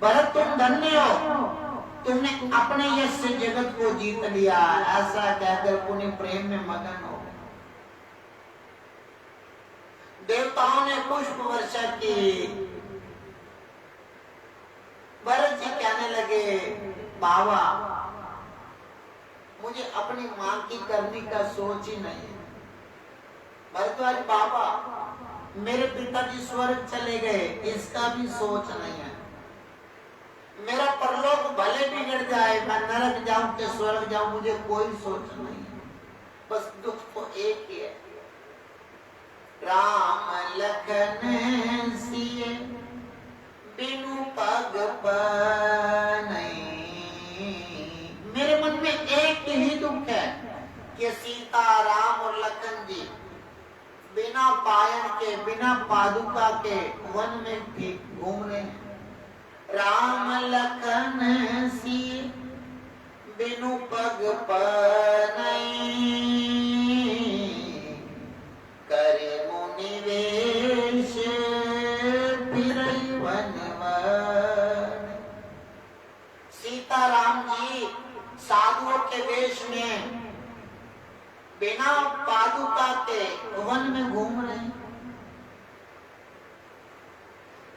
भरत, तुम धन्य हो, तुमने अपने यश से जगत को जीत लिया। ऐसा कहकर पुण्य प्रेम में मगन हो गए। देवताओं ने पुष्प वर्षा की। भरत जी कहने लगे, बाबा मुझे अपनी मां की करनी का सोच ही नहीं है। भरद्वाज, बाबा मेरे पिताजी स्वर्ग चले गए, इसका भी सोच नहीं है। मेरा परलोक भले बिगड़ जाए, मैं नरक जाऊं कि स्वर्ग जाऊं, मुझे कोई सोच नहीं है। बस दुख तो एक ही है, राम लखन सिए बिनु पग नहीं। मेरे मन में एक ही दुख है कि सीता, राम और लखन जी बिना पायन के, बिना पादुका के वन में भी घूम रहे हैं। राम लखन सी बिनु पग नहीं, करे मुनिवेश फिरई वन वन। सीता राम जी साधुओं के वेश में बिना पादुका के वन में घूम रहे हैं,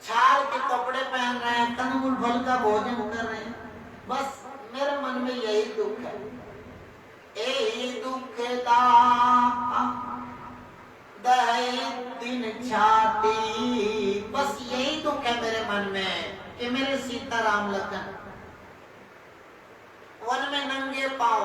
छाल के कपड़े पहन रहे हैं, कंदमूल फल का भोजन कर रहे हैं। बस मेरे मन में यही दुख है, यही दुख दही दिन छाती। बस यही दुख है मेरे मन में कि मेरे सीता राम लखन वन में नंगे पांव,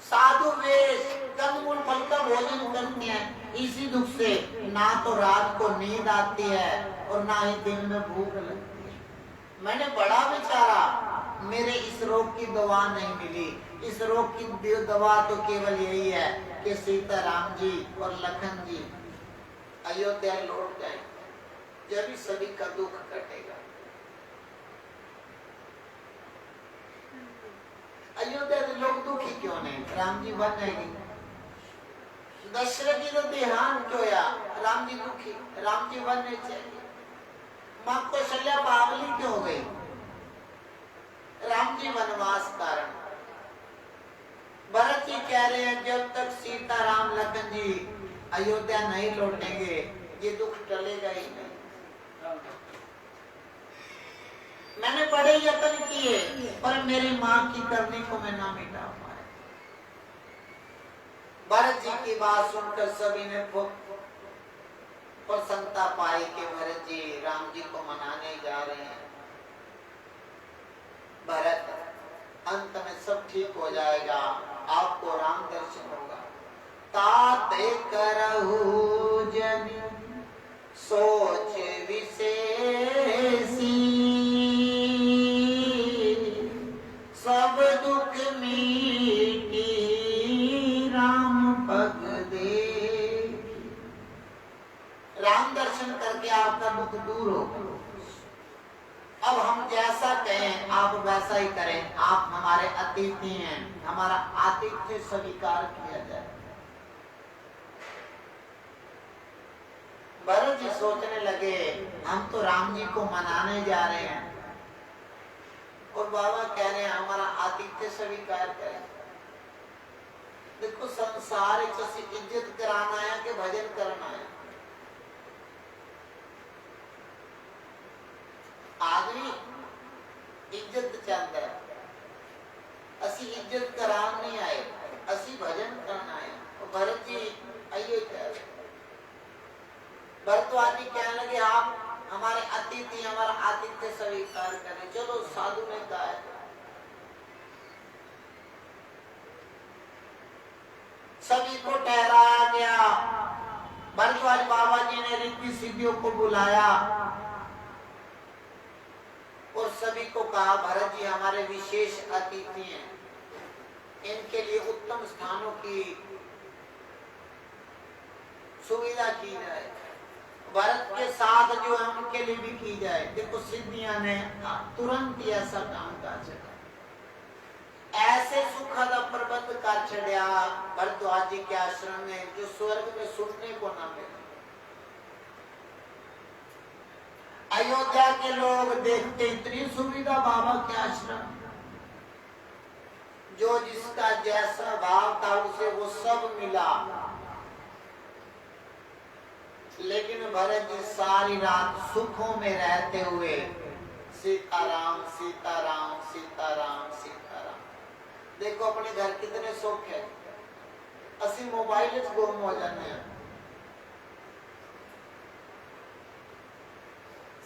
साधु वेश, कंदमूल फल का भोजन करते हैं। इसी दुख से ना तो रात को नींद आती है और ना ही दिन में भूख लगती है। मैंने बड़ा विचारा, मेरे इस रोग की दवा नहीं मिली। इस रोग की दवा तो केवल यही है कि सीता राम जी और लखन जी अयोध्या लौट जाए, जब भी सभी का दुख कटेगा। अयोध्या के लोग दुखी क्यों नहीं? राम जी बन जाएंगे। दशरथ जी तो देहांत क्यों या? राम जी दुखी, राम जी बनने चाहिए। मां कौशल्या बावली क्यों हो गई? राम जी वनवास कारण। भरत जी कह रहे हैं जब तक सीता राम लखन जी अयोध्या नहीं लौटेंगे ये दुख टलेगा ही नहीं। मैंने बड़े यत्न किए पर मेरी माँ की करनी को मैं ना मिटा पाया। भरत जी की बात सुनकर सभी ने प्रसन्नता पाई कि भरत जी राम जी को मनाने जा रहे हैं। भरत, अंत में सब ठीक हो जाएगा, आपको राम दर्शन होगा। ताते करहु जन सोच विशेषी, सब दुख मीटी राम पग दे। राम दर्शन करके आपका दुख दूर हो। अब हम जैसा कहें आप वैसा ही करें। आप हमारे अतिथि हैं, हमारा आतिथ्य स्वीकार किया जाए। भरत जी सोचने लगे हम तो राम जी को मनाने जा रहे हैं और बाबा कह रहे हैं हमारा आतिथ्य स्वीकार करें। देखो संसार इज्जत कराना है कि भजन करना है? आदमी इज्जत चाहता है, असी इज्जत करान नहीं आए, असी भजन करना है। और भरत जी आइए कह रहे, भरद्वाज जी कहने लगे आप हमारे अतिथि, हमारा आतिथ्य स्वीकार करें। चलो साधु ने कहा है। सभी को ठहराया गया। भरद्वाज बाबा जी ने रिद्धि सिद्धियों को बुलाया और सभी को कहा भरत जी हमारे विशेष अतिथि हैं, इनके लिए उत्तम स्थानों की सुविधा की जाए। भरत के साथ जो है उनके लिए भी की जाए। देखो सिद्धियां ने तुरंत ऐसा काम कर सका, ऐसे सुखद प्रबंध कर छड़िया भरद्वाज जी के आश्रम में जो स्वर्ग में सुनने को न मिले। अयोध्या के लोग देखते इतनी सुविधा बाबा के आश्रम, जो जिसका जैसा भाव था उसे वो सब मिला। लेकिन भरत जी सारी रात सुखों में रहते हुए सीताराम सीताराम सीताराम सीताराम। देखो अपने घर कितने सुख है, असी मोबाइल गुम हो जाने।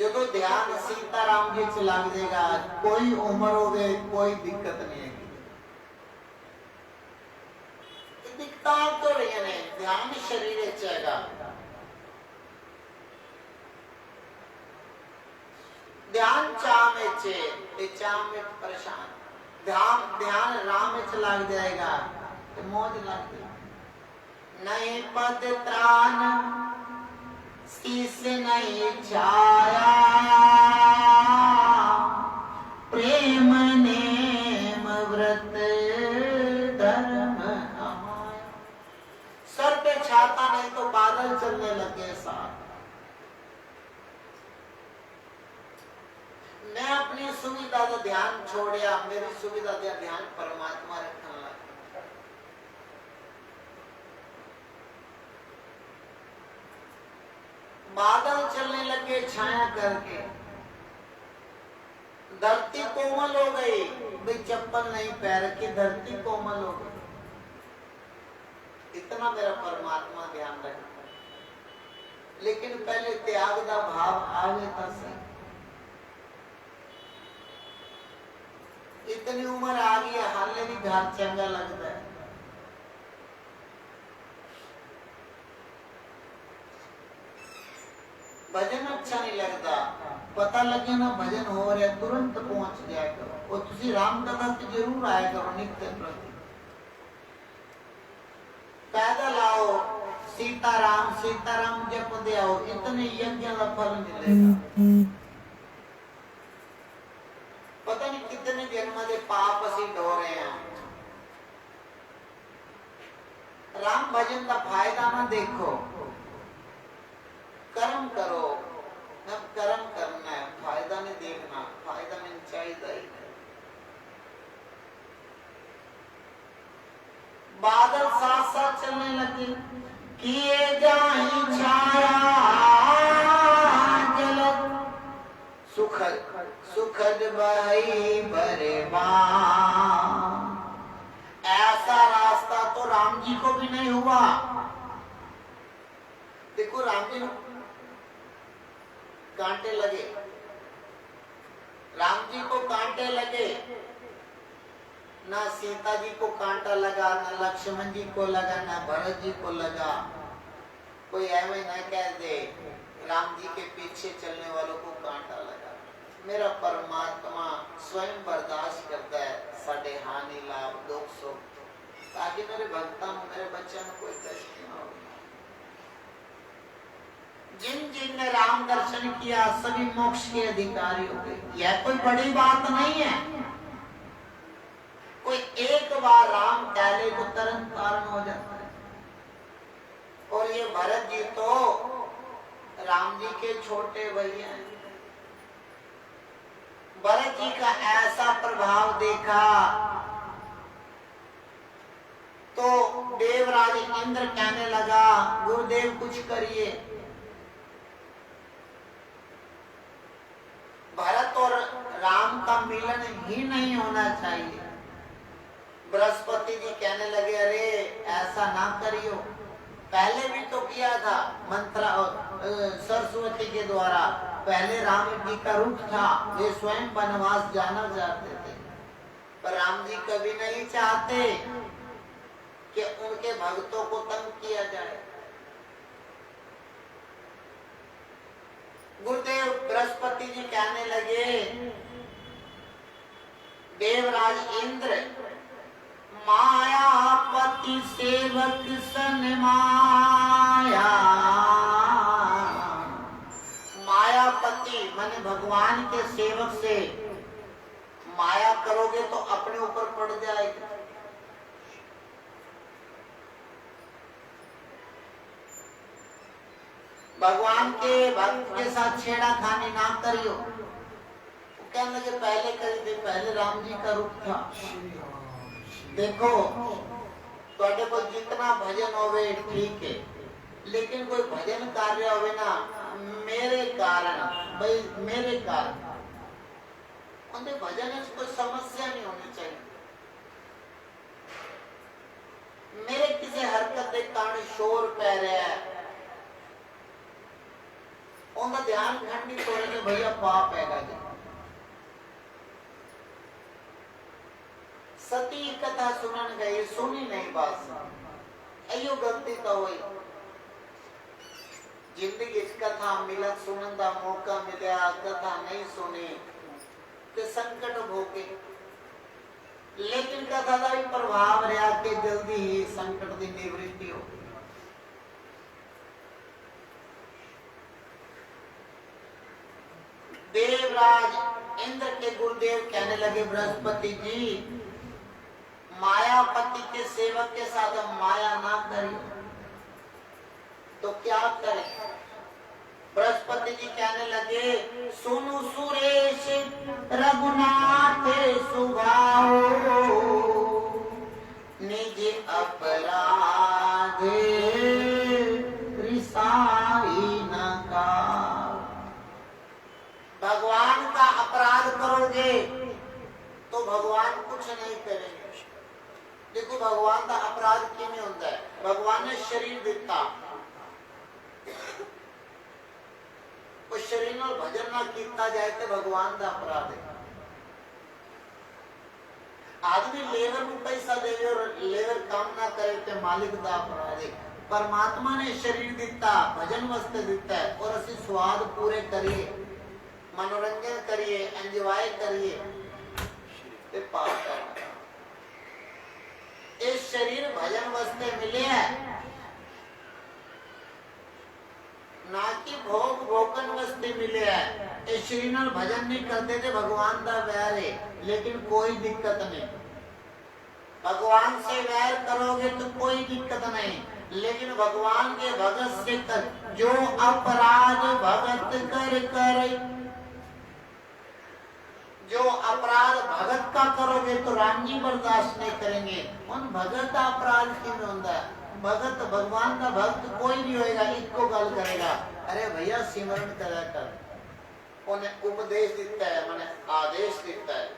जो ध्यान सीताराम जी च लग जाएगा, कोई उम्र हो गए कोई दिक्कत नहीं है। दिक्कत तो रही ने ध्यान शरीर चेगा, ध्यान चाम चाम में परेशान, ध्यान ध्यान राम में लग जाएगा तो मौज लग जाएगी। नहीं पद त्राण शीस नहीं छाया, प्रेम नेम व्रत धर्म अमाया। सर पे छाता नहीं तो बादल चलने लगे साथ। मैं अपनी सुविधा का ध्यान छोड़िया, मेरी सुविधा का ध्यान परमात्मा रखने लगा। बादल चलने लगे छाया करके, धरती कोमल हो गई, भाई चप्पल नहीं पैर की धरती कोमल हो गई। इतना मेरा परमात्मा ध्यान रखता, लेकिन पहले त्याग का भाव आवे था सही। इतनी उम्र आ गई है, हाले भी घर चंगा लगता है। भजन अच्छा नहीं लगता, पता लगे ना भजन हो रहा है तुरंत पहुंच जाया करो। और तुसी राम कथा से जरूर आया करो नित्य प्रति। पैदल आओ, सीताराम सीताराम जप दे आओ, इतने यज्ञ का फल मिलेगा। पता नहीं कितने जन्म के पाप असी ढो रहे हैं। राम भजन का फायदा ना देखो, कर्म करो। अब कर्म करना है, फायदा नहीं देखना, फायदा नहीं चाहिए ही। बादल साथ साथ चलने लगे, किए जाई छाया जलत, सुखद सुखद बही बरे बान। ऐसा रास्ता तो राम जी को भी नहीं हुआ। देखो राम जी कांटे लगे, राम जी को कांटे लगे, ना सीता जी को कांटा लगा, ना लक्ष्मण जी को लगा, ना भरत जी को लगा। कोई ऐਵੇਂ ना कह दे राम जी के पीछे चलने वालों को कांटा लगा। मेरा परमात्मा स्वयं बर्दाश्त करता है साढ़े हानि लाभ दुख सुख, ताकि मेरे भक्तों मेरे बच्चों को कोई कष्ट ना हो। जिन जिन ने राम दर्शन किया सभी मोक्ष के अधिकारी हो गए। यह कोई बड़ी बात नहीं है। कोई एक बार राम डाले तो तरन तारण हो जाता है। और ये भरत जी तो राम जी के छोटे भैया हैं। भरत जी का ऐसा प्रभाव देखा तो देवराज इंद्र कहने लगा, गुरुदेव कुछ करिए। भरत और राम का मिलन ही नहीं होना चाहिए। बृहस्पति जी कहने लगे, अरे ऐसा ना करियो, पहले भी तो किया था मंत्रा और सरस्वती के द्वारा। पहले राम जी का रूप था, वे स्वयं वनवास जाना चाहते थे, पर राम जी कभी नहीं चाहते कि उनके भक्तों को तंग किया जाए। गुरुदेव बृहस्पति जी कहने लगे, देवराज इंद्र मायापति सेवक सन माया। मायापति माने भगवान के सेवक से माया करोगे तो अपने ऊपर पड़ जाएगा। भगवान के भक्त के साथ छेड़ाखानी ना करियो। कहने लगे पहले करी थी, पहले राम जी का रूप था। देखो ਤੁਹਾਡੇ को जितना भजन होवे ठीक है, लेकिन कोई भजन कार्य होवे ना मेरे कारण, भाई मेरे कारण, उनके भजन में कोई समस्या नहीं होनी चाहिए। मेरे किसी हरकत के कारण शोर पै रहा है, ਉਹਦਾ ਧਿਆਨ ਖੰਡਿਤ ਹੋਏ ਤੇ ਭਈਆ ਪਾਪ ਹੈਗਾ ਜੀ। सती कथा सुनन गई, सुनी नहीं बात, अयो गलती तो हुई। जिंदगी कथा मिलन सुनन का मौका मिलया, कथा नहीं सुनी ते संकट भोगे, लेकिन कथा का भी प्रभाव रहा कि जल्दी ही संकट की निवृत्ति हो। देवराज इंद्र के गुरुदेव कहने लगे, बृहस्पति जी मायापति के सेवक के साथ हम माया ना करें तो क्या करें? बृहस्पति जी कहने लगे, सुनु सुरेश रघुनाथ सुभाओ, निज अपराध रिसाई न का। भगवान का अपराध करोगे तो भगवान कुछ नहीं करेंगे। देखो भगवान का अपराध किमें होता है? भगवान ने शरीर दिता, उस शरीर नाल भजन ना किया जाए तो भगवान का अपराध है। आदमी लेबर को पैसा देवे और लेबर काम ना करे तो मालिक का अपराध है। परमात्मा ने शरीर दिता, भजन वास्ते दिता है, और असि स्वाद पूरे करिए, मनोरंजन करिए, एंजॉय करिए, ते पाप करना। ये शरीर भजन वास्ते मिले है, ना कि भोग भोगन वास्ते मिले है। ये शरीर नाल भजन नहीं करते थे, भगवान का वैर है, लेकिन कोई दिक्कत नहीं। भगवान से वैर करोगे तो कोई दिक्कत नहीं, लेकिन भगवान के भगत से कर, जो अपराध भगत कर जो अपराध भगत का करोगे तो राम जी बर्दाश्त नहीं करेंगे। उन भगत का अपराध क्यों होता है? भगत भगवान का भक्त कोई भी होएगा, इसको गल करेगा, अरे भैया सिमरन करा कर, उन्हें उपदेश देता है, मैंने आदेश देता है।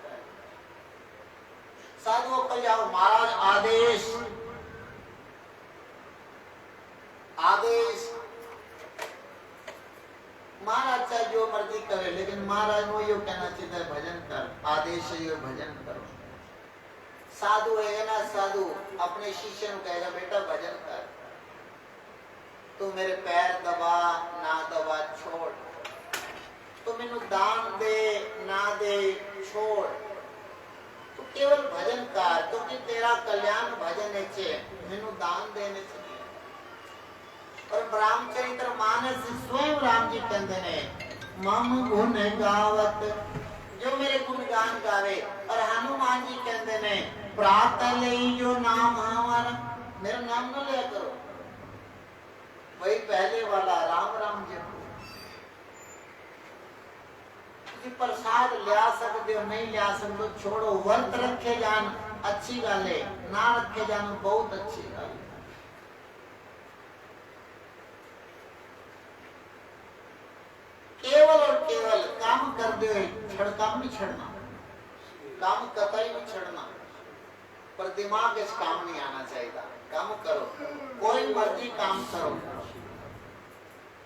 साधुओं को जाओ, महाराज आदेश आदेश, महाराज चाहे जो मर्जी करे, लेकिन महाराज वो यो कहना चाहिए भजन कर, आदेश है यो भजन करो। साधु है ना, साधु अपने शिष्य को कहेगा, बेटा भजन कर, तू मेरे पैर दबा ना दबा छोड़, तू मैनू दान दे ना दे छोड़, तू केवल भजन कर, क्योंकि तेरा कल्याण भजन है, मैनू दान देने चाहिए। और रामचरित्र मानस स्वयं राम जी कहते हैं, मम गुण गावत, जो मेरे गुणगान गावे। और हनुमान जी कहते हैं, प्रातः लई जो नाम हमारा, मेरा नाम न लिया करो, वही पहले वाला राम राम जपो। प्रसाद लिया सकते हो, नहीं लिया सकते छोड़ो, व्रत रखे जान अच्छी गल है, ना रखे जान बहुत अच्छी गल है। केवल और केवल काम कर दे, काम नहीं छड़ना, काम कतई नहीं छड़ना, पर दिमाग इस काम नहीं आना चाहिए। काम करो, कोई मर्जी काम करो,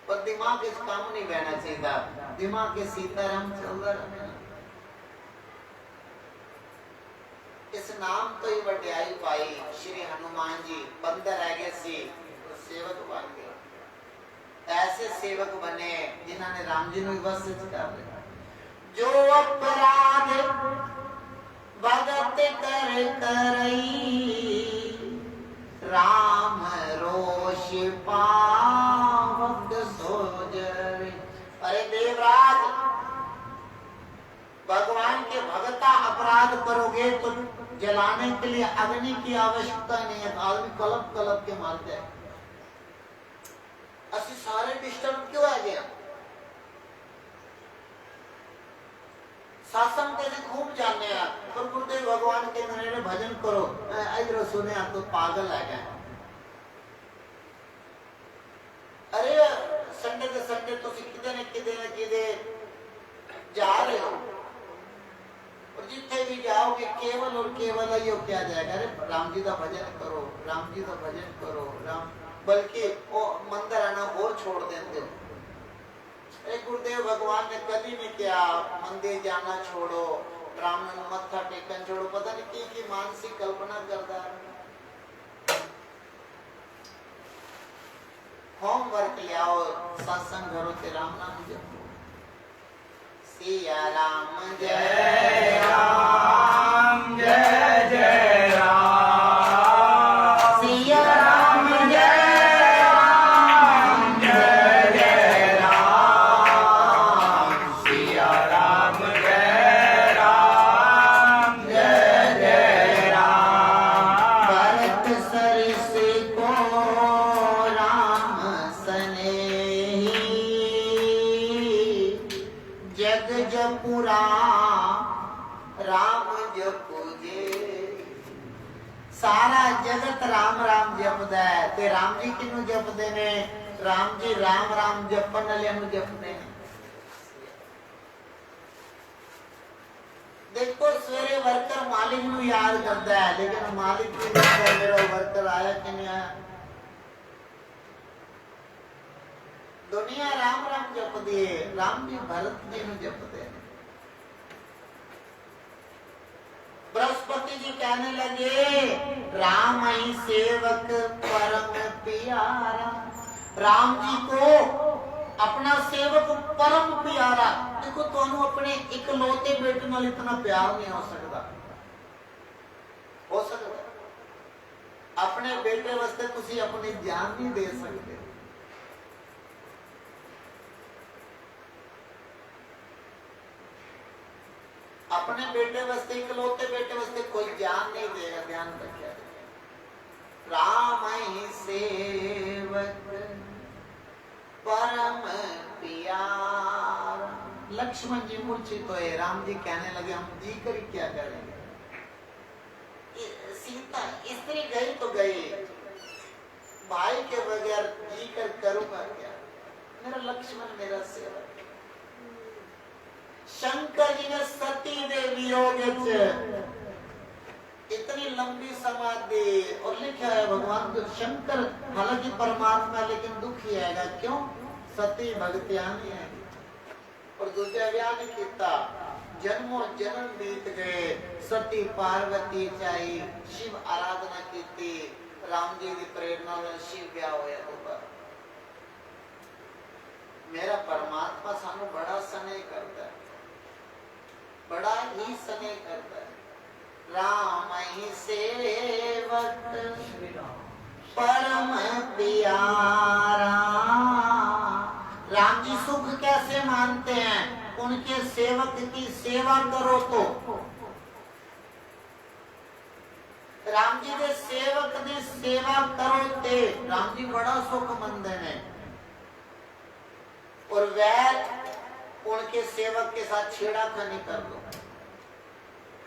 पर दिमाग इस काम नहीं बहना चाहिए। दिमाग के सीताराम चलता रहे, इस नाम तो ही वड्याई पाई। श्री हनुमान जी बंदर रह गए सी, सेवक बन गए। ऐसे सेवक बने जिन्होंने राम जी को बस कर लिया। जो अपराध भगत कर करई, राम रोष पावक सोजरे। अरे देवराज, भगवान के भगता अपराध करोगे तो जलाने के लिए अग्नि की आवश्यकता नहीं है, आदमी कलप कलप के मारते हैं। असि सारे डिस्टर्ब क्यों आ गया? सासंग तेरे खूब जानने हैं, पर गुरुदेव भगवान के मेरे भजन करो, इधर सुने आप तो पागल आ गए। अरे संडे के संडे तो किते न किते जा रहे हो, और जिथे भी जाओगे केवल और केवल यो क्या जाएगा, अरे राम जी का भजन करो, राम जी का भजन करो, राम, बल्कि वो मंदिर आना और छोड़ देते हो। अरे गुरुदेव भगवान ने कभी नहीं किया मंदिर जाना छोड़ो, ब्राह्मण मत्था टेकन छोड़ो, पता नहीं की मानसिक कल्पना करता है। होमवर्क ले आओ, सत्संग करो ते राम नाम जपो। सिया राम जय राम जय जय राम, सिया राम जय जय जय राम, सिया राम जय जय राम। भरत सरिस को राम सनेही, जग जपुरा राम जपुजे। सारा जगत राम राम जपदा है ते राम जी किनु जपदे ने? राम जी राम राम जपन वाले नु जपदे ने। देखो सवेरे वर्कर मालिक नु याद करता है, लेकिन मालिक भी देखता है मेरा वर्कर आया कि नहीं आया। दुनिया राम राम जपदी है, राम जी भरत जी नु जपदे हैं। बृहस्पति जी कहने लगे राम ही सेवक परम प्यारा। राम जी को अपना सेवक परम प्यारा। देखो तुहानू अपने इकलौते बेटे नाल इतना प्यार नहीं हो सकता। हो सकता अपने बेटे वास्ते तुसी अपनी जान नहीं दे सकते। अपने बेटे वास्ते, इकलौते बेटे वास्ते कोई जान नहीं देगा। ध्यान रखिए, राम ही सेवक परम प्यारा। लक्ष्मण जी मूर्छित हुए, राम जी कहने लगे हम जी कर क्या करेंगे। सीता स्त्री गई तो गई, भाई के बगैर जी कर करूंगा क्या? मेरा लक्ष्मण मेरा सेवक। शंकर जी ने सती दे वियोग इतनी लंबी समाधि और लिखा है भगवान को शंकर, हालांकि परमात्मा लेकिन दुखी आएगा। क्यों? सती भक्तियां नहीं आएगी और दूसरा ब्याह नहीं किया। जन्मों जन्म बीत गए, सती पार्वती चाहिए, शिव आराधना की, राम जी की प्रेरणा में शिव ब्याह होया। मेरा परमात्मा सानू बड़ा स्नेह करता है, बड़ा ही स्नेह करता है। राम ही सेवक परम प्यारा। राम जी सुख कैसे मानते हैं? उनके सेवक की सेवा करो तो। राम जी के सेवक की सेवा करो ते राम जी बड़ा सुख मंदे ने। और वैर उनके सेवक के साथ छेड़ाखानी कर दो।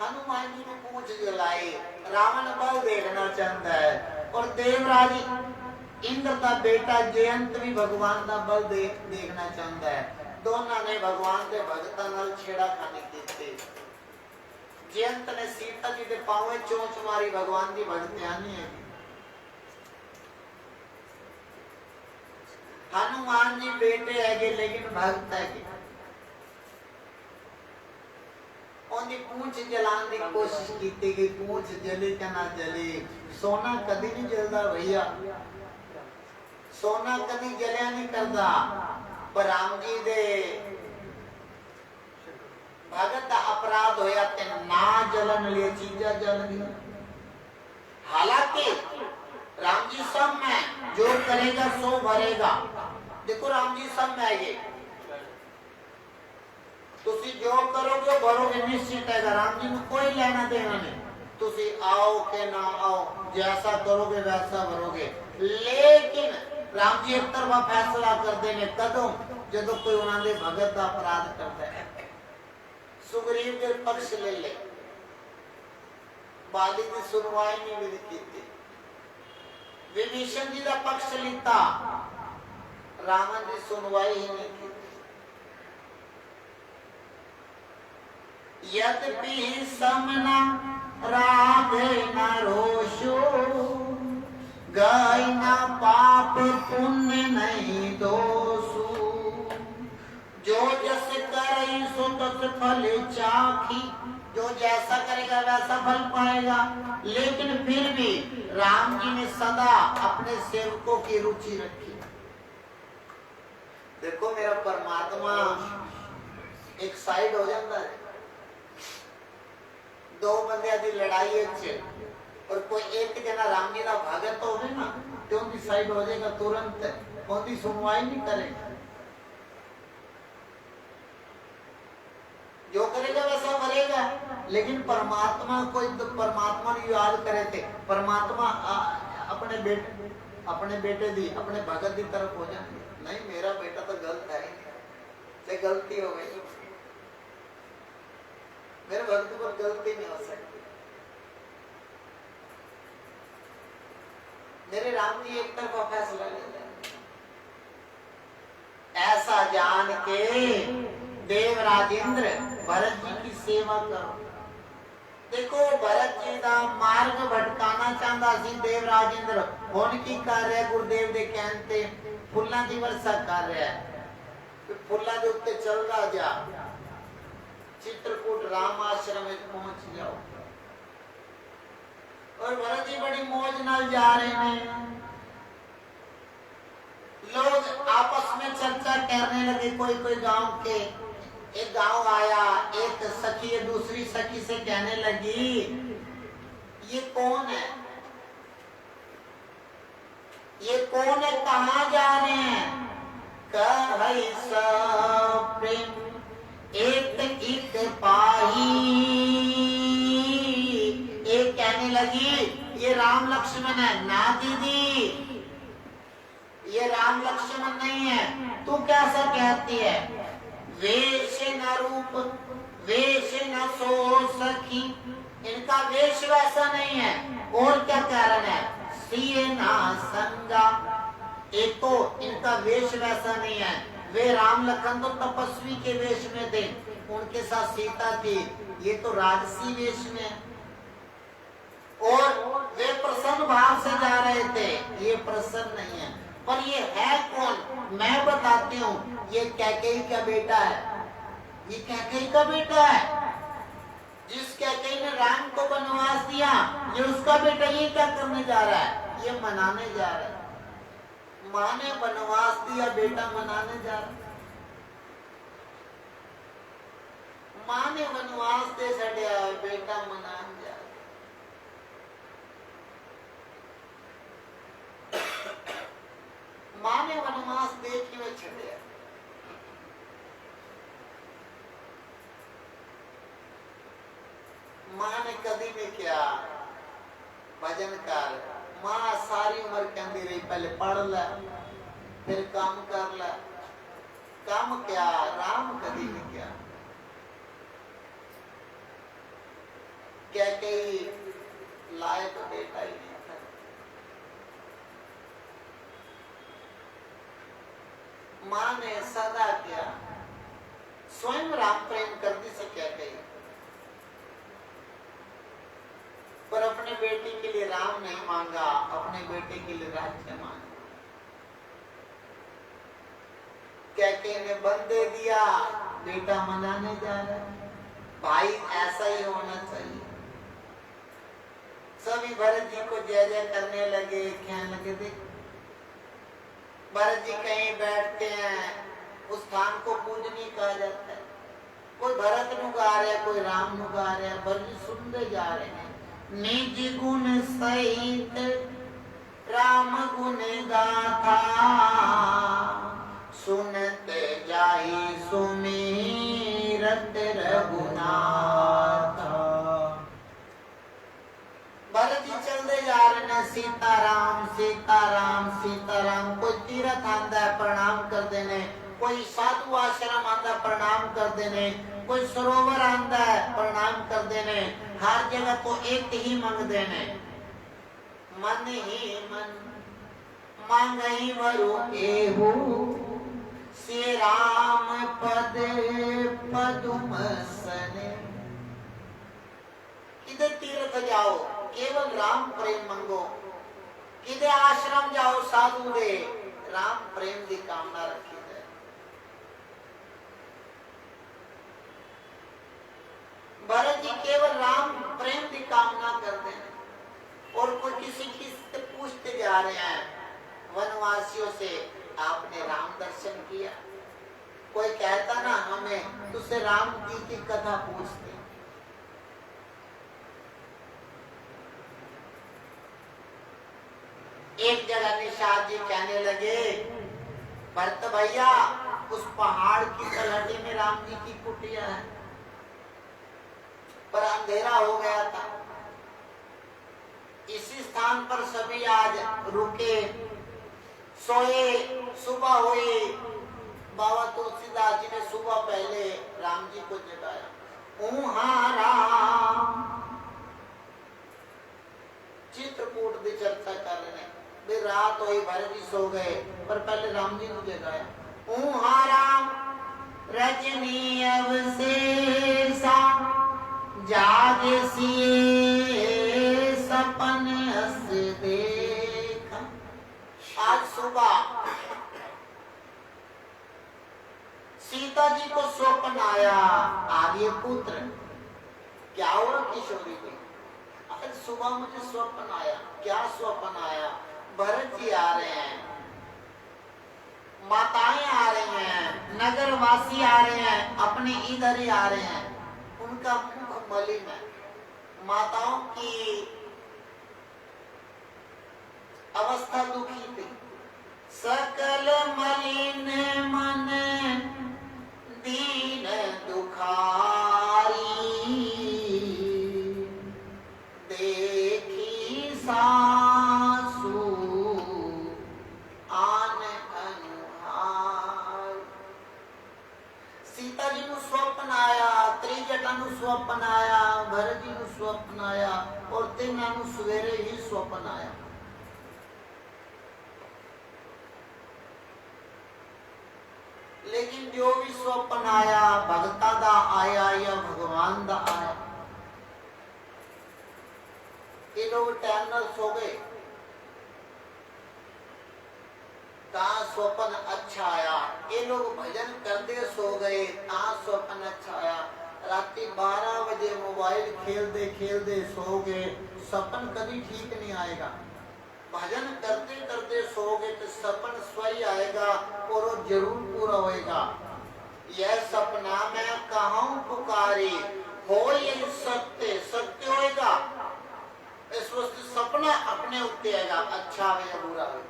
हनुमान जी को पूछ जलाई, रावण बल देखना चाहता है और देवराज इंद्र का बेटा जयंत भी भगवान का बल देखना चाहता है। दोनों ने भगवान के भगतां नाल छेड़ाखानी की। जयंत ने सीता जी के पांव चोंच मारी, भगवान की भक्तियां नहीं है। हनुमान जी बेटे है लेकिन भक्त है। उन्हें पूंछ जलाने की कोशिश की गई, पूंछ जली क्या ना जली। सोना कभी नहीं जलता भैया, सोना कभी जलिया नहीं करता। पर राम जी दे भगत अपराध होया ते ना जलन लिए चीजा जल गई। हालांकि राम जी सब में जो करेगा सो भरेगा। देखो राम जी सब में आएंगे, तुसी जो करोगे भरोगे निश्चित है। राम जी में कोई लेना देना नहीं। तुसी आओ के ना आओ, जैसा करोगे वैसा भरोगे। लेकिन राम जी एक तरफा फैसला कर देने कदों जो कोई उन्होंने भगत का अपराध करता है। सुग्रीव के पक्ष ले ले, बाली की सुनवाई नहीं भी की। विभीषण जी का पक्ष लिता, रावण की सुनवाई ही नहीं की। यद्यपि समना राधे न रोषो, गाय न पाप पुण्य नहीं दोषो। जो जस करई सो तस फल चाखी, जो जैसा करेगा वैसा फल पाएगा। लेकिन फिर भी राम जी ने सदा अपने सेवकों की रुचि रखी। देखो मेरा परमात्मा एक साइड हो जाता है, दो बंदे की लड़ाई है और कोई एक जना राम जी का भगत हो ना तो उनकी साइड हो जाएगा तुरंत, उनकी सुनवाई नहीं करेगा। जो करेगा वैसा मरेगा। लेकिन परमात्मा को परमात्मा ने याद करे थे, परमात्मा अपने बेटे दी अपने भगत की तरफ हो जाए, नहीं मेरा बेटा तो गलत है, से गलती हो गई, मेरे भक्त पर गलती नहीं हो सकती। मेरे राम जी एक तरफा फैसला लेते हैं। ऐसा जान के देव राजेंद्र भरत जी की सेवा करो। देखो भरत जी का मार्ग भटकाना चाहता सी देव राजेंद्र, हुण की कर रहा गुरुदेव दे कहते फुल्लां दी वर्षा कर रहा है, फुल्लां दे उत्ते चलदा जा, चित्रकूट राम आश्रम में पहुंच जाओ। और भरत जी बड़ी मौज नाल जा रहे हैं। लोग आपस में चर्चा करने लगे, कोई गांव के, एक गांव आया, एक सखी दूसरी सखी से कहने लगी ये कौन है, ये कौन है, कहां जा रहे हैं। कह सब प्रेम एक एक पाही, एक कहने लगी ये राम लक्ष्मण है। ना दीदी ये राम लक्ष्मण नहीं है, तू कैसा कहती है। वेश न रूप वेश न सो सखी, इनका वेश वैसा नहीं है। और क्या कारण है, सिए ना संगा, एक तो इनका वेश वैसा नहीं है। वे राम लखन तो तपस्वी के वेश में थे, उनके साथ सीता थी, ये तो राजसी वेश में। और वे प्रसन्न भाव से जा रहे थे, ये प्रसन्न नहीं है। पर ये है कौन, मैं बताती हूँ, ये कैकेयी का बेटा है, ये कैकेयी का बेटा है। जिस कैकेयी ने राम को वनवास दिया, ये उसका बेटा। ये क्या करने जा रहा है, ये मनाने जा रहा है। माँ ने वनवास दिया, बेटा मनाने जा रहा है। माँ ने वनवास दे छड़िया, बेटा मनाने जा रहा है। माँ ने वनवास देख के छड़िया। माँ ने कभी भी क्या भजन कर, माँ सारी उम्र कहती रही पहले पढ़ ले फिर काम कर ले। काम क्या, राम कभी भी क्या। कैकेयी लायक बेटा ही नहीं था। माँ ने सदा किया, स्वयं राम प्रेम करती से कैकेयी, पर अपने बेटे के लिए राम नहीं मांगा, अपने बेटे के लिए राज्य मांगा। कैकेयी ने बंदे दिया, बेटा मनाने जा रहा है। भाई ऐसा ही होना चाहिए। सभी भरत जी को जय जय करने लगे, कहने लगे देख भरत जी कहीं बैठते हैं, उस स्थान को पूजनीय कहा जाता है। कोई भरत नु गा रहा है, कोई राम नु गा रहा है, भरत जी सुनते जा रहे हैं। निज गुण सहित राम गुण गाथा, सुनते जाहि सुमिरत रघुनाथ। भरत जी चलते जा रहे हैं, सीताराम सीताराम सीताराम। कोई तीर्थ आंदा है प्रणाम कर देने, कोई साधु आश्रम आंदा प्रणाम कर देने, कोई सरोवर आंदा है प्रणाम कर देने। हर जगह तो एक ही मंग देने, मन ही मन मांगई वरु एहू, श्री राम पद पदुम सने। किधर तीर्थ जाओ केवल राम प्रेम मंगो, किधर आश्रम जाओ साधु दे राम प्रेम की कामना रखी जाए। जा रहे हैं वनवासियों से, आपने राम दर्शन किया? कोई कहता ना हमें, तुझसे राम जी की कथा पूछते। एक जगह निषाद जी कहने लगे, भरत भैया उस पहाड़ की तलहटी में राम जी की कुटिया है, पर अंधेरा हो गया था। इसी स्थान पर सभी आज रुके सोए। सुबह हुई, बाबा तुलसीदास जी ने सुबह पहले राम जी को जगाया। ऊहा राम, चित्रकूट की चर्चा कर रहे हैं। रात हुई, भरत जी सो गए, पर पहले राम जी को जगाया। ऊहा राम रजनी अवशेषा, जागे सिए सपन हस देखा। आज सुबह सीता जी को स्वप्न आया, आगे पुत्र। क्या हुआ किशोरी जी? आज सुबह मुझे स्वप्न आया। क्या स्वप्न आया? भरत जी आ रहे हैं, माताएं आ रही हैं, नगरवासी आ रहे हैं, अपने इधर ही आ रहे हैं। उनका मुख मलिन है। माताओं की अवस्था दुखी थी। सकल मलिन मन दीन दुखारी, देखी सासू आन अनुहार। सीता जी को स्वप्न आया, त्रिजटा नु स्वप्न आया, भरत जी को स्वप्न आया, और तिन्हां नु सवेरे ही स्वप्न आया। लेकिन जो भी स्वप्न आया, भगता दा आया या भगवान दा आया? ये लोग टैनल सो गए। कहाँ स्वप्न अच्छा आया? ये लोग भजन करते सो गए, कहाँ स्वप्न अच्छा आया? रात्रि 12 बजे मोबाइल खेलते सो गए। स्वप्न कभी ठीक नहीं आएगा। भजन करते करते सोओगे तो सपन स्वयं आएगा और वो जरूर पूरा होएगा। यह सपना मैं कहूं पुकारी, हो ये सत्य, सत्य होएगा। इस वस्तु सपना अपने उत्ते आएगा, अच्छा आवे या बुरा आवे।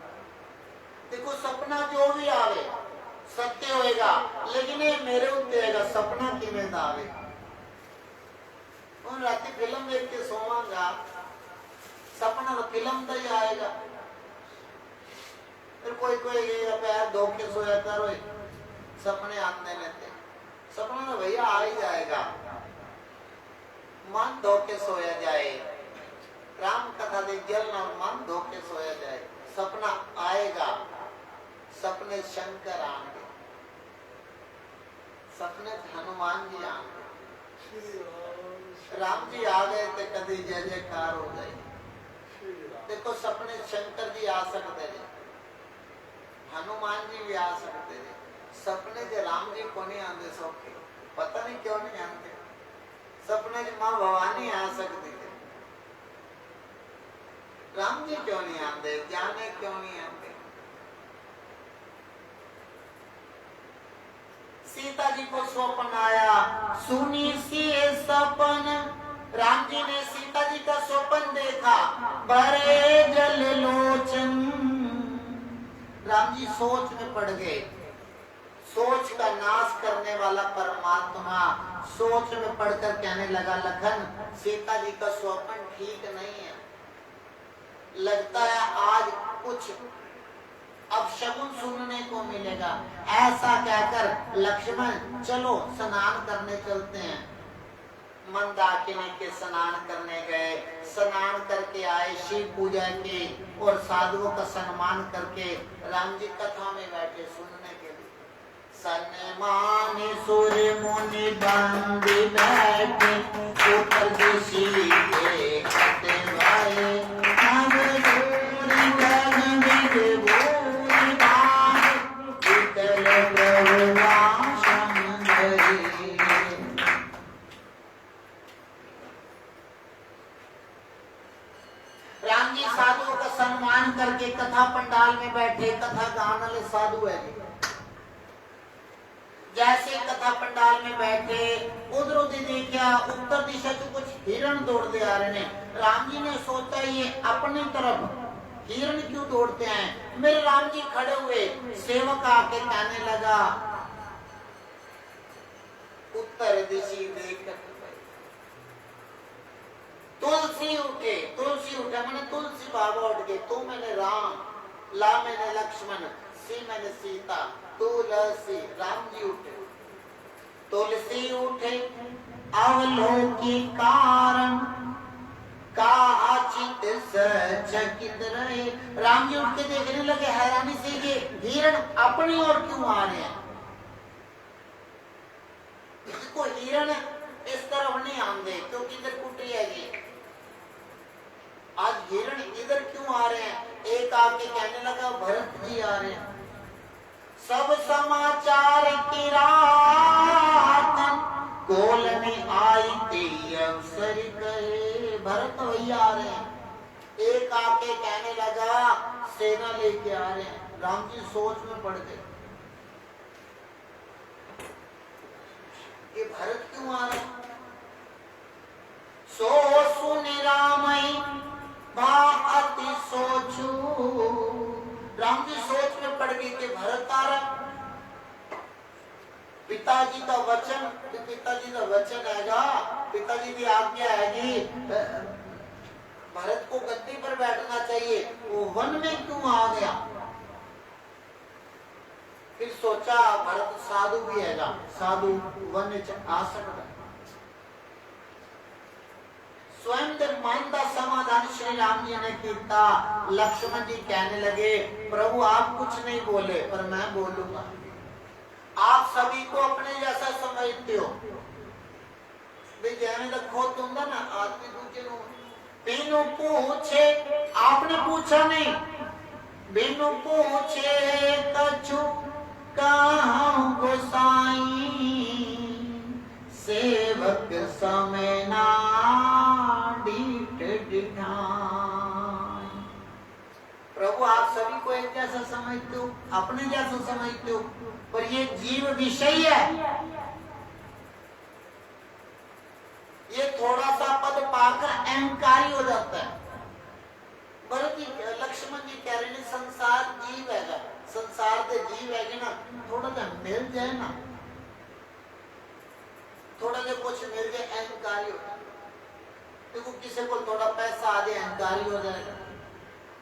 देखो सपना जो भी आवे सत्य होएगा, लेकिन ये मेरे उत्ते आएगा, सपना किवें दा आवे। और रात फिल्म देख के सोवांगा, सपना तो फिल्म का ही आएगा। फिर कोई पैर धो के सोया करो, सपने आते रहते। सपना तो भैया आ ही जाएगा, मन धो के सोया जाए। राम कथा देख जल और मन धो के सोया जाए, सपना आएगा। सपने शंकर आएंगे, सपने हनुमान जी आएंगे। राम जी आ गए तो कभी जय जयकार हो जाए। देखो सपने शंकर जी आ सकते थे, हनुमान जी भी आ सकते थे। सपने जो राम जी को नहीं आते सौखे, पता नहीं क्यों नहीं आते। सपने जो माँ भवानी आ सकती थे, राम जी क्यों नहीं आते? जाने क्यों नहीं आते? सीता जी को स्वप्न आया, सुनी सी सपन। राम जी ने सीता जी का स्वप्न देखा, बड़े जल लोचन। राम जी सोच में पड़ गए। सोच का नाश करने वाला परमात्मा सोच में पड़कर कहने लगा, लखन सीता जी का स्वप्न ठीक नहीं है, लगता है आज कुछ अपशगुन सुनने को मिलेगा। ऐसा कहकर लक्ष्मण चलो स्नान करने चलते हैं। मंदाकिनी के स्नान करने गए, स्नान करके आए, शिव पूजा की और साधुओं का सम्मान करके राम जी कथा में बैठे सुनने के लिए। सन्मान सुर मुनि बंदी बैठे, ऊपर दिशी के खते भाई, अब दूरी गगन विभूरी बाण, विकल प्रभु वासन धरी। राम जी साधुओं का सम्मान करके लगे कथा पंडाल में बैठे कथा गाने वाले साधु है जी। जैसे कथा पंडाल में बैठे उधर उधर देखा उत्तर दिशा से कुछ हिरण दौड़ते आ रहे हैं। राम जी ने सोचा ये अपनी तरफ हिरण क्यों दौड़ते हैं। मेरे राम जी खड़े हुए, सेवक आके कहने लगा उत्तर दिशी देख तुलसी उठे मैंने तुलसी बाबा उठ गए। तू मैंने राम, ला मैंने लक्ष्मण, सी मैंने सीता, तुलसी राम जी उठे। तुलसी उठे अवलोकी कारण काचित सचकित रहे। राम जी उठ के देखने लगे हैरानी से ये हिरण अपनी ओर क्यों आ रहे हैं। इसको हिरण इस तरफ नहीं आंदे क्योंकि इधर कुटी है ये। आज हिरण इधर क्यों आ रहे हैं। एक आके कहने लगा भरत जी आ रहे हैं। सब समाचार की रात कोल में आई तेरी अवसर कहे। भरत भैया आ रहे हैं। एक आके कहने लगा सेना लेके आ रहे हैं। राम जी सोच में पड़ गए ये भरत क्यों आ रहे हैं। सो सुन रामई अति सोचू। राम जी सोच में पड़ गई कि भरत आ रहा। पिताजी का वचन हैगा, पिताजी की आज्ञा हैगी भरत को गद्दी पर बैठना चाहिए। वो वन में क्यों आ गया। फिर सोचा भरत साधु भी हैगा, साधु वन आ सकता। स्वयं मन का समाधान श्री राम जी ने किया। लक्ष्मण जी कहने लगे प्रभु आप कुछ नहीं बोले पर मैं बोलूंगा। आप सभी को अपने जैसा समझते हो। जैसे खुद होंगे ना आदमी दूसरे को बिनु पूछे, आपने पूछा नहीं, बिनु पूछे कछु कहूं गोसाई सेवक समय ना प्रभु आप सभी को एक जैसा समझते हो, अपने जैसा समझते हो, पर ये जीव विषय है। ये थोड़ा सा पद पाकर अहंकारी हो जाता है। बल्कि लक्ष्मण जी कह रहे हैं संसार जीव है, संसार के जीव है ना, थोड़ा सा मिल जाए ना, थोड़ा सा कुछ मिल जाए अहंकारी हो जाए। देखो किसी को थोड़ा पैसा आ जाए अहंकारी हो जाएगा।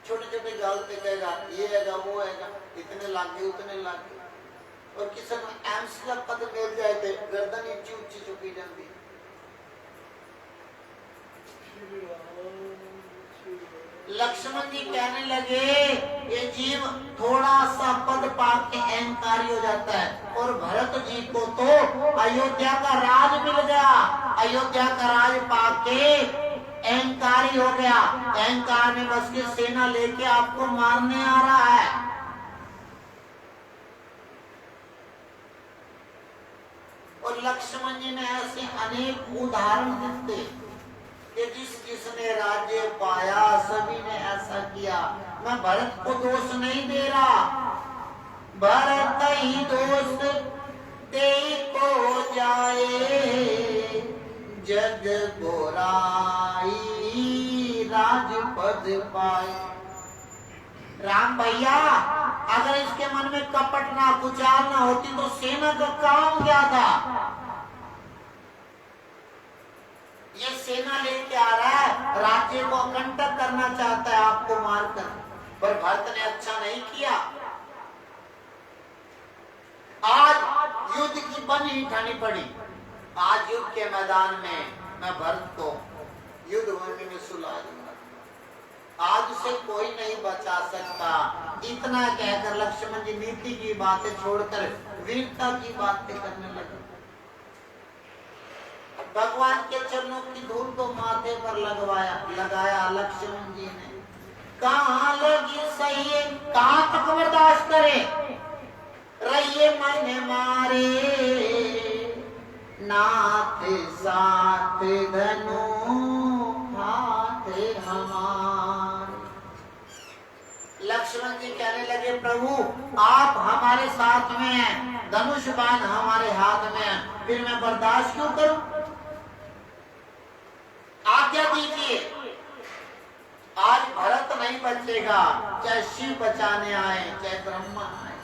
छोटे छोटे गाल पे कहेगा ये हैगा वो हैगा, इतने लाख गए उतने लाख गए। और किसी को एम्स का पद मिल जाए तो गर्दन ऊंची ऊंची चुकी जाती है। लक्ष्मण जी कहने लगे ये जीव थोड़ा सा पद पाके अहंकारी हो जाता है। और भरत जी को तो अयोध्या का राज मिल गया, अयोध्या का राज पाके अहंकारी हो गया। अहंकार में बस के सेना लेके आपको मारने आ रहा है। और लक्ष्मण जी ने ऐसे अनेक उदाहरण दिए कि जिसने राज्य पाया सभी ने ऐसा किया। मैं भरत को दोष नहीं दे रहा, भरत ही दोष दे को जाए जग गोराई राजपद पाए। राम भैया अगर इसके मन में कपट ना कुचाल ना होती तो सेना का काम क्या था। ये सेना लेके आ रहा है, राज्य को कंटक करना चाहता है आपको मारकर, पर भरत ने अच्छा नहीं किया। आज युद्ध की बनी उठानी पड़ी। आज युद्ध के मैदान में मैं भरत को युद्ध भूमि में सुला दूंगा। आज उसे कोई नहीं बचा सकता। इतना कहकर लक्ष्मण जी नीति की बातें छोड़कर वीरता की बातें करने लगे। भगवान के चरणों की धूल को माथे पर लगाया लक्ष्मण जी ने। कहाँ लगी सही है, कहाँ तक बर्दाश्त करे, रहिए मन मारे नाथ साथ धनु हाथ हमारे। लक्ष्मण जी कहने लगे प्रभु आप हमारे साथ में हैं, धनुष बाण हमारे हाथ में है, फिर मैं बर्दाश्त क्यों करूं? आज्ञा दीजिए। आज भरत नहीं बचेगा, चाहे शिव बचाने आए चाहे ब्रह्मा आए।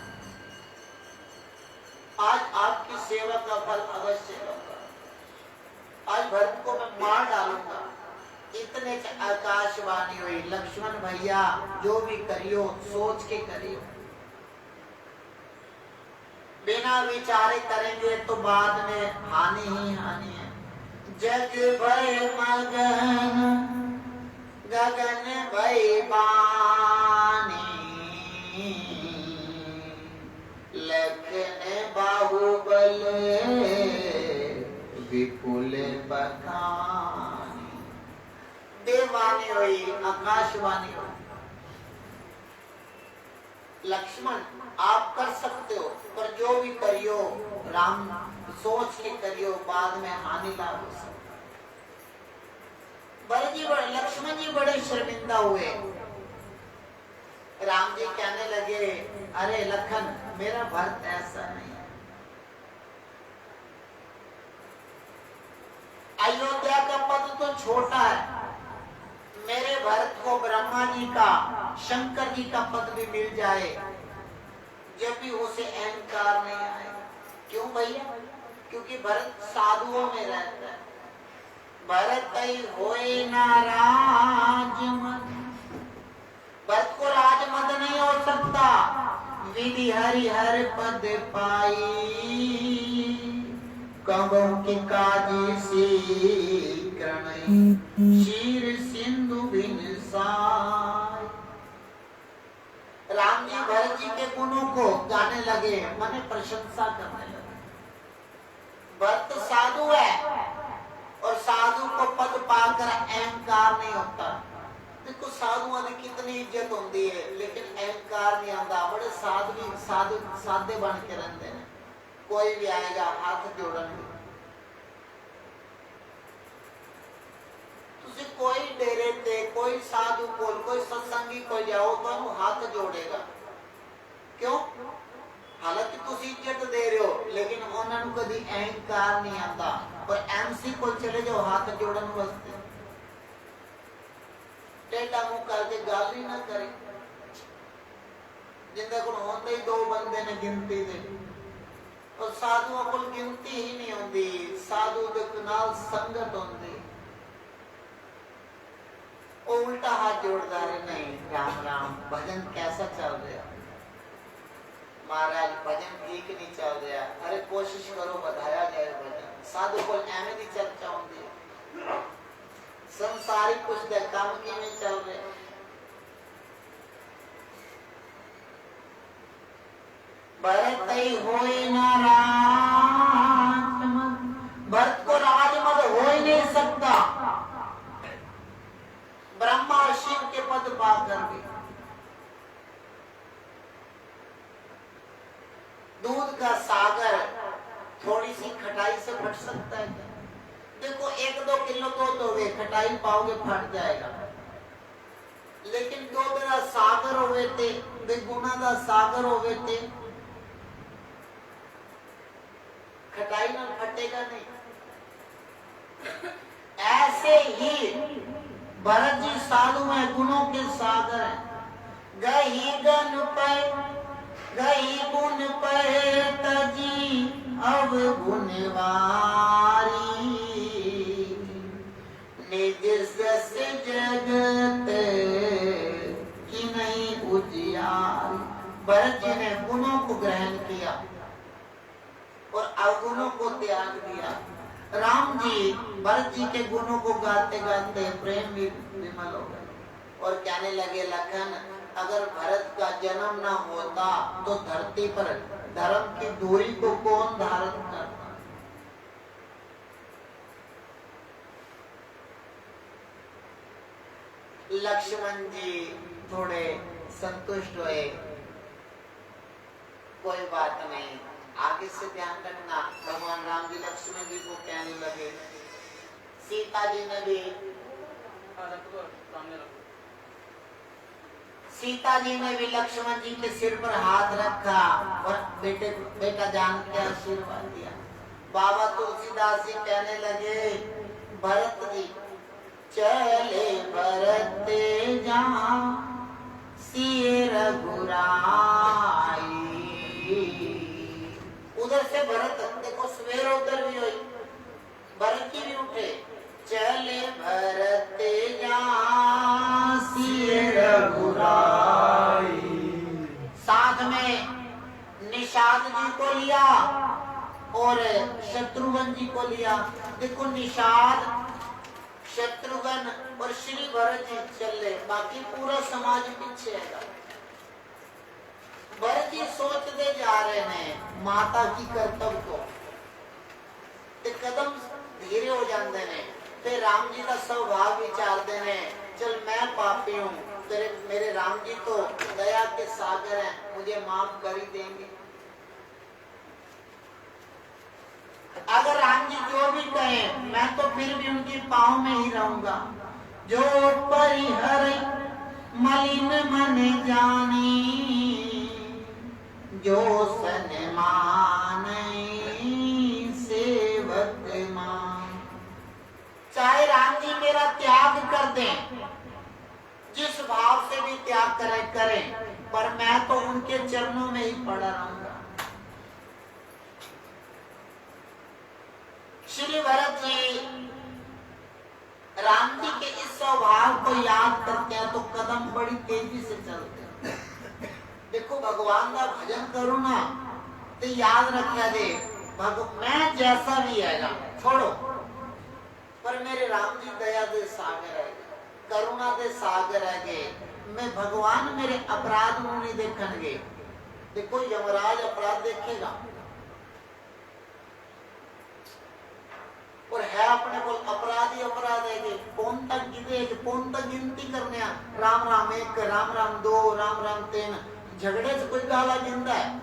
आज आपकी सेवा का फल अवश्य होगा। आज भरत को मैं मार डालूंगा। इतने आकाशवाणी हुई, लक्ष्मण भैया जो भी करियो सोच के करियो, बिना विचारे करेंगे तो बाद में हानि ही हानि है। जग भय मगन गगन भय बानी, लखन बाहुबल विपुल बखानी। देववाणी हुई, आकाशवाणी हुई। लक्ष्मण आप कर सकते हो, पर जो भी करियो राम सोच के करियो, बाद में हानि लाभ हो सकता। लक्ष्मण जी बड़े शर्मिंदा हुए। राम जी कहने लगे अरे लखन मेरा भरत ऐसा नहीं है। अयोध्या का पद तो छोटा है, मेरे भरत को ब्रह्मा जी का शंकर जी का पद भी मिल जाए, जब भी उसे अहंकार नहीं आएगा। क्यों भैया? क्योंकि भरत साधुओं में रहता है। भरत होए ना राजमद, भरत को राजमद नहीं हो सकता। विधि हरि हर पद पाई, कबों की काजी सी करणई, शीर सिंधु बिन साय। राम जी भरत जी के गुणों को गाने लगे, माने प्रशंसा करने लगे। भरत साधु है और साधु को पद पाकर अहंकार नहीं होता। देखो साधुओं की कितनी इज्जत होती है, लेकिन अहंकार नहीं आता। बड़े साधे बन के रहते हैं। कोई भी आएगा हाथ जोड़ेंगे। तुझे कोई डेरे ते कोई साधु कोल कोई सत्संगी को जाओ तो हाथ जोड़ेगा। क्यों? हालांकि तुम इज्जत दे रहे हो, लेकिन उन्होंने कभी अहंकार नहीं आता। और एमसी को चले जाओ हाथ जोड़न वास्ते, टेढ़ा मुंह करके गाली ना करे। जिंदे को होते ही दो बंदे ने गिनती दे, और साधुओं को गिनती ही नहीं होती। साधु के नाल संगत होती, वो उल्टा हाथ जोड़ता है। नहीं राम राम भजन कैसा चल रहा? महाराज भजन ठीक नहीं चल रहा। अरे कोशिश करो बताया जाए भजन। साधु को एवं की चर्चा होती है, संसारिक कुछ काम की नहीं चल रहे। भरत होए ना राजमद, भरत को राजमद हो ही नहीं सकता। ब्रह्मा और शिव के पद पाकर भी दूध का सागर थोड़ी सी खटाई से फट सकता है क्या? देखो 1-2 किलो तो वे खटाई पाओगे फट जाएगा, लेकिन जो मेरा सागर होवे थे, गुना का सागर होवे थे, खटाई ना फटेगा नहीं। ऐसे ही भरत जी साधु में गुणों के सागर हैं। गही गन पे गही गुण पे तजी अब गुणवारी, निज जस जगत की नहीं उजियारी। भरत जी ने गुणों को ग्रहण किया और अवगुणों को त्याग दिया। राम जी भरत जी के गुणों को गाते गाते प्रेम भी विमल हो गए और कहने लगे लखन अगर भरत का जन्म ना होता तो धरती पर धर्म की दूरी को कौन धारण करता? लक्ष्मण जी थोड़े संतुष्ट हुए। कोई बात नहीं, आगे से ध्यान रखना। भगवान राम जी लक्ष्मण जी को कहने लगे, सीता जी ने भी सीता जी ने भी लक्ष्मण जी के सिर पर हाथ रखा और बेटा जान के आशीर्वाद दिया। बाबा तुलसीदास जी कहने लगे, भरत जी चले भरत जहाँ सिर रघुराई। उधर से भरत, देखो सवेर उधर भी हुई, भरत जी भी उठे, चले भरत जहाँ सिर रघुराई। साथ में निषाद जी को लिया और शत्रुघ्न जी को लिया। देखो निषाद, शत्रुघ्न और श्री भरत जी चले, बाकी पूरा समाज पीछे है। भरत जी सोचते जा रहे हैं माता की कर्तव्य को, ते कदम धीरे हो जाते हैं। फिर राम जी का स्वभाव विचारते हैं, चल मैं पापी हूँ, तेरे मेरे राम जी तो दया के सागर हैं, मुझे माफ कर ही देंगे। अगर राम जी जो भी कहें मैं तो फिर भी उनके पाँव में ही रहूंगा। जो परिहर मलिन मन जानी, जो सन्मान सेवक मान। चाहे राम जी मेरा त्याग कर दें, जिस भाव से भी त्याग करें, पर मैं तो उनके चरणों में ही पड़ा रहूंगा। श्री भरत जी राम जी के इस स्वभाव को याद करते हैं तो कदम बड़ी तेजी से चलते हैं। देखो भगवान का भजन करो ना तो याद रखा दे, मैं जैसा भी आएगा छोड़ो, पर मेरे राम जी दया दे सागर है, करुणा दे सागर है। मैं भगवान मेरे अपराध नहीं देखणगे। देखो यमराज अपराध देखेगा और है अपने को अपराधी अपराध है। कौन तक गिने, कौन तक गिनती करने, राम राम एक, राम राम दो, राम राम तीन। झगड़े से कोई गाला गिनता है?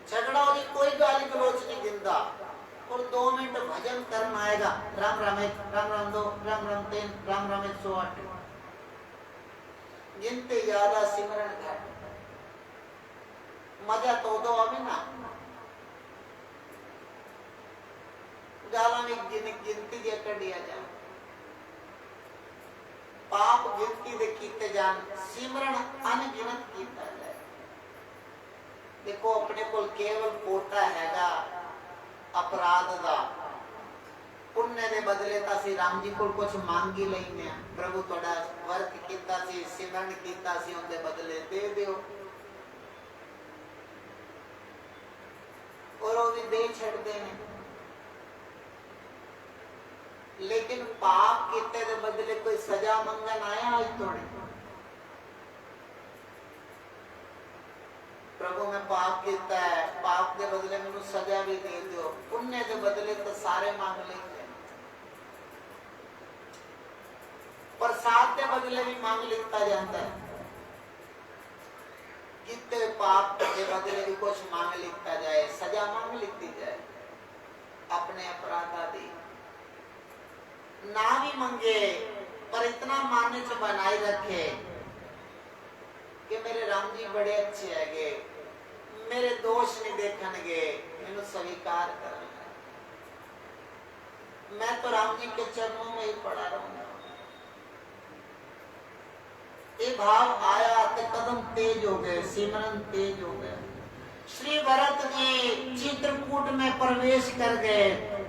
झगड़ा हो कोई गाली गलोच नहीं गिनता। और 2 मिनट भजन करना आएगा, राम राम एक, राम राम दो, राम राम तीन, राम राम 108। गिनते ज्यादा सिमरन घट, मजा तो दो अभी ना। गाला में गिनती जे कर दिया जाए, पाप गिनती दे कीते जान, सिमरन अनगिनत कीता जाए। देखो अपने को केवल कोटा हैगा अपराध दा, पुण्य दे बदले तासी राम जी को कुछ मांगी लेने, प्रभु तोड़ा वर्क कीता सी, सिमरन कीता सी, उनके बदले दे दियो। और वो भी दे छड़ देने, लेकिन पाप किते दे बदले कोई सजा मंगन आया आज थोड़े। प्रभु मैं पाप किया है, पाप के बदले मैंने सजा भी दे दो, पुण्य के बदले तो सारे मांग लेंगे, प्रसाद के बदले भी मांग लिखता जाता है। कितने पाप के बदले भी कुछ मांग लिखता जाए, सजा मांग लिखती जाए, अपने अपराध आदि ना भी मंगे, पर इतना मानने से बनाए रखे कि मेरे राम जी बड़े अच्छे है, मेरे दोष नहीं देखणगे, मैंने स्वीकार करना, मैं तो राम जी के चरणों में ही पड़ा रहूंगा। ये भाव आया तो कदम तेज हो गए, सिमरन तेज हो गए। श्री भरत जी चित्रकूट में प्रवेश कर गए।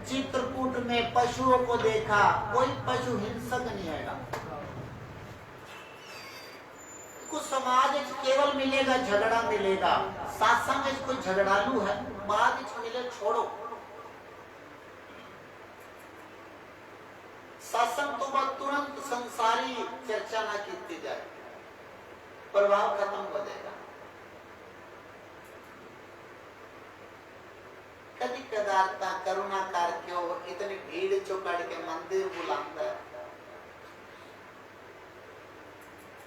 चित्रकूट में पशुओं को देखा, कोई पशु हिंसक नहीं आएगा। कुछ समाज केवल मिलेगा झगड़ा मिलेगा, सत्संग में कोई झगड़ालू है बाद मिले छोड़ो। सत्संग तो तुरंत संसारी चर्चा ना की जाए, प्रभाव खत्म हो जाएगा। कभी कदारता करुणा कार क्यों इतनी भीड़ चौकड़ के मंदिर बुलाता है,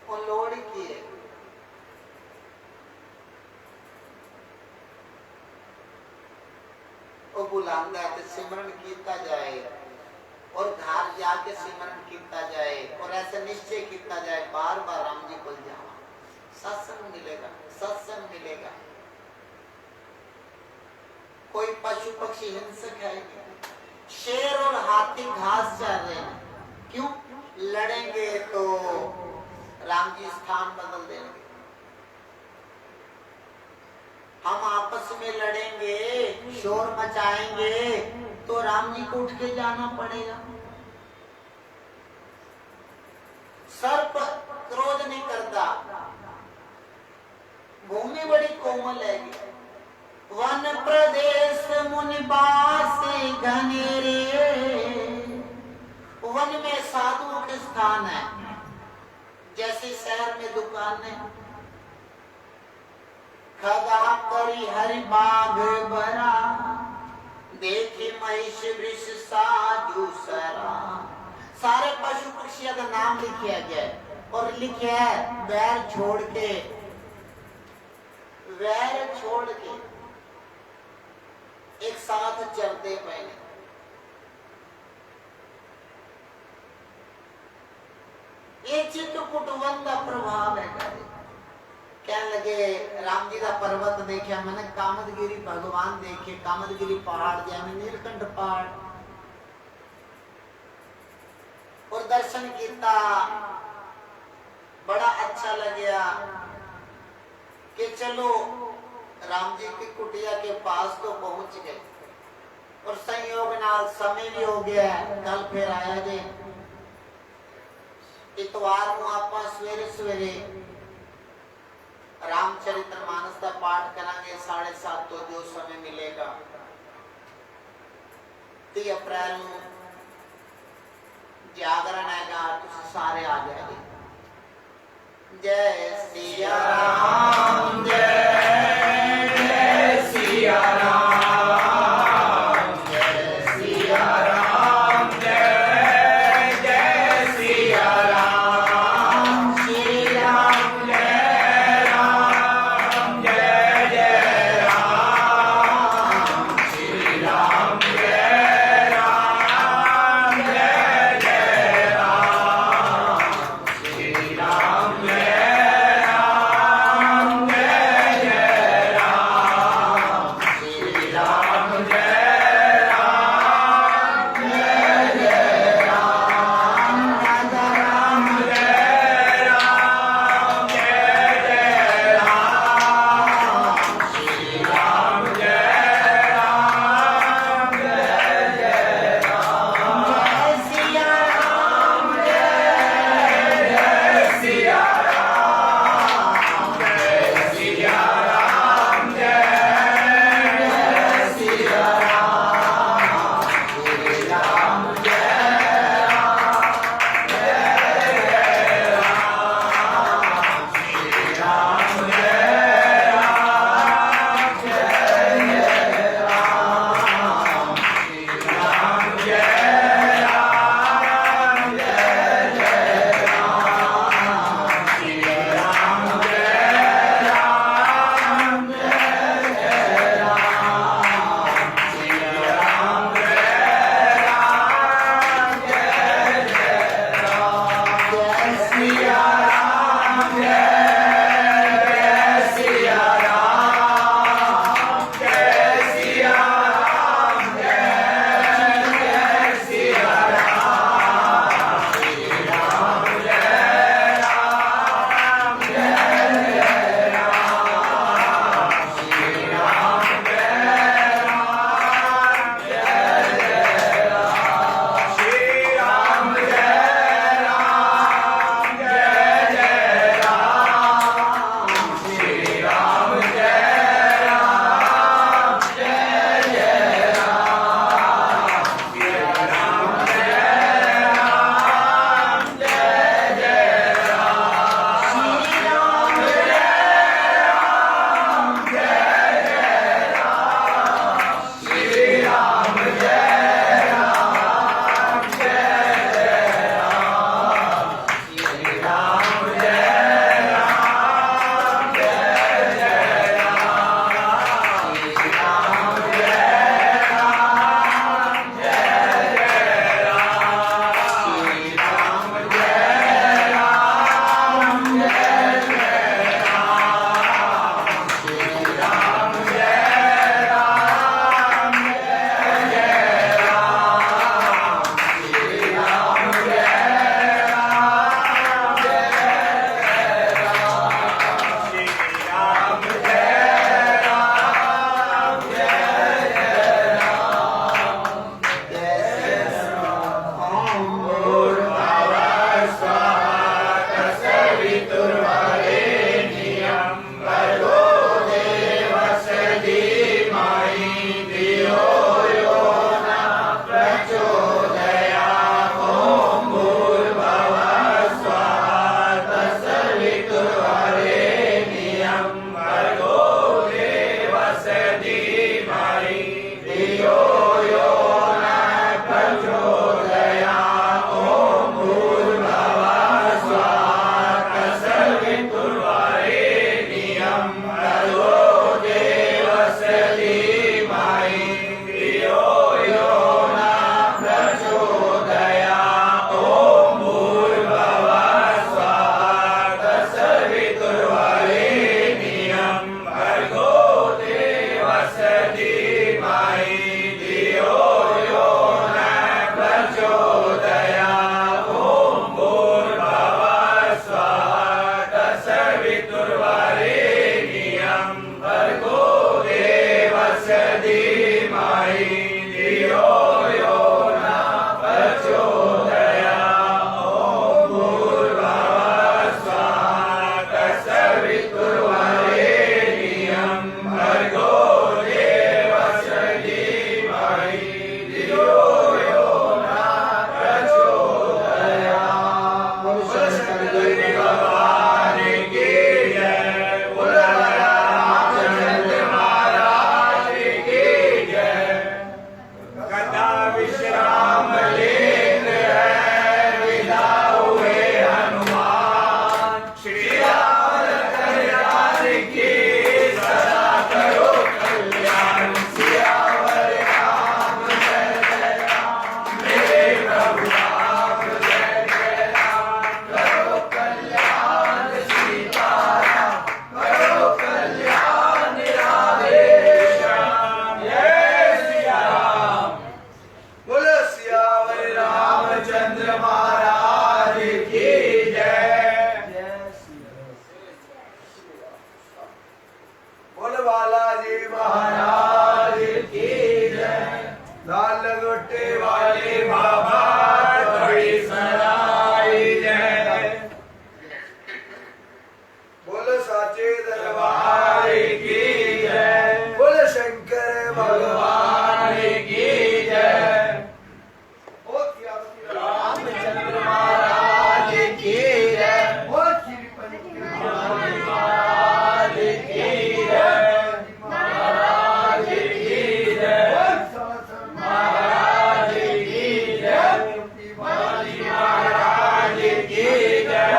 वो लोड़ की है। वो बुलाता है तो सिमरन कीता जाए, और घर जाके सिमरन किया जाए और ऐसा निश्चय किया जाए बार बार राम जी को जावा, सत्संग मिलेगा, सत्संग मिलेगा। कोई पशु पक्षी हिंसक है नहीं, शेर और हाथी घास चल रहे हैं, क्यों? लड़ेंगे तो राम जी स्थान बदल देंगे। हम आपस में लड़ेंगे, शोर मचाएंगे तो राम जी को उठ के जाना पड़ेगा। सर्प क्रोध नहीं करता, भूमि बड़ी कोमल है। वन प्रदेश मुनि बास घनेरे, वन में साधुओं के स्थान है, जैसे शहर में दुकान है। खगा करी हरि बाग बरा, देखी महिष वृष साजू सरा। सारे पशु पक्षियों का नाम लिखा गया है और लिखा है वैर छोड़ के, वैर छोड़ के एक साथ चलते पहले। ये चित्त कुटुंब का प्रभाव है। कहने लगे राम जी का पर्वत देखा मैंने, कामदगिरी भगवान देखे, कामदगिरी पहाड़ गया मैं, नीलकंठ पहाड़ और दर्शन किया, बड़ा अच्छा लगा कि चलो राम जी की कुटिया के पास तो पहुंच गए और संयोग नाल समय भी हो गया, कल फिर आया जे इतवार को आप सवेरे सवेरे रामचरितमानस का पाठ करांगे 7:30 तो जो समय मिलेगा। 30 अप्रैल को जागरण हैगा, तुम सारे आ जाएंगे। जय सिया राम, जय सिया राम, जय सिया राम, जय सिया राम, श्री राम जय राम, जय जय राम, श्री राम जय राम, जय जय राम, श्री राम जय राम, लाल गोटे वाले बाबा बड़ी सराय जय। बोलो साचे दरबार की जय। बोलो शंकर भगवान की जय। रामचंद्र महाराज की जय। महाराज की जय। महाराज की जय। महाराज की जय। महाराज की जय।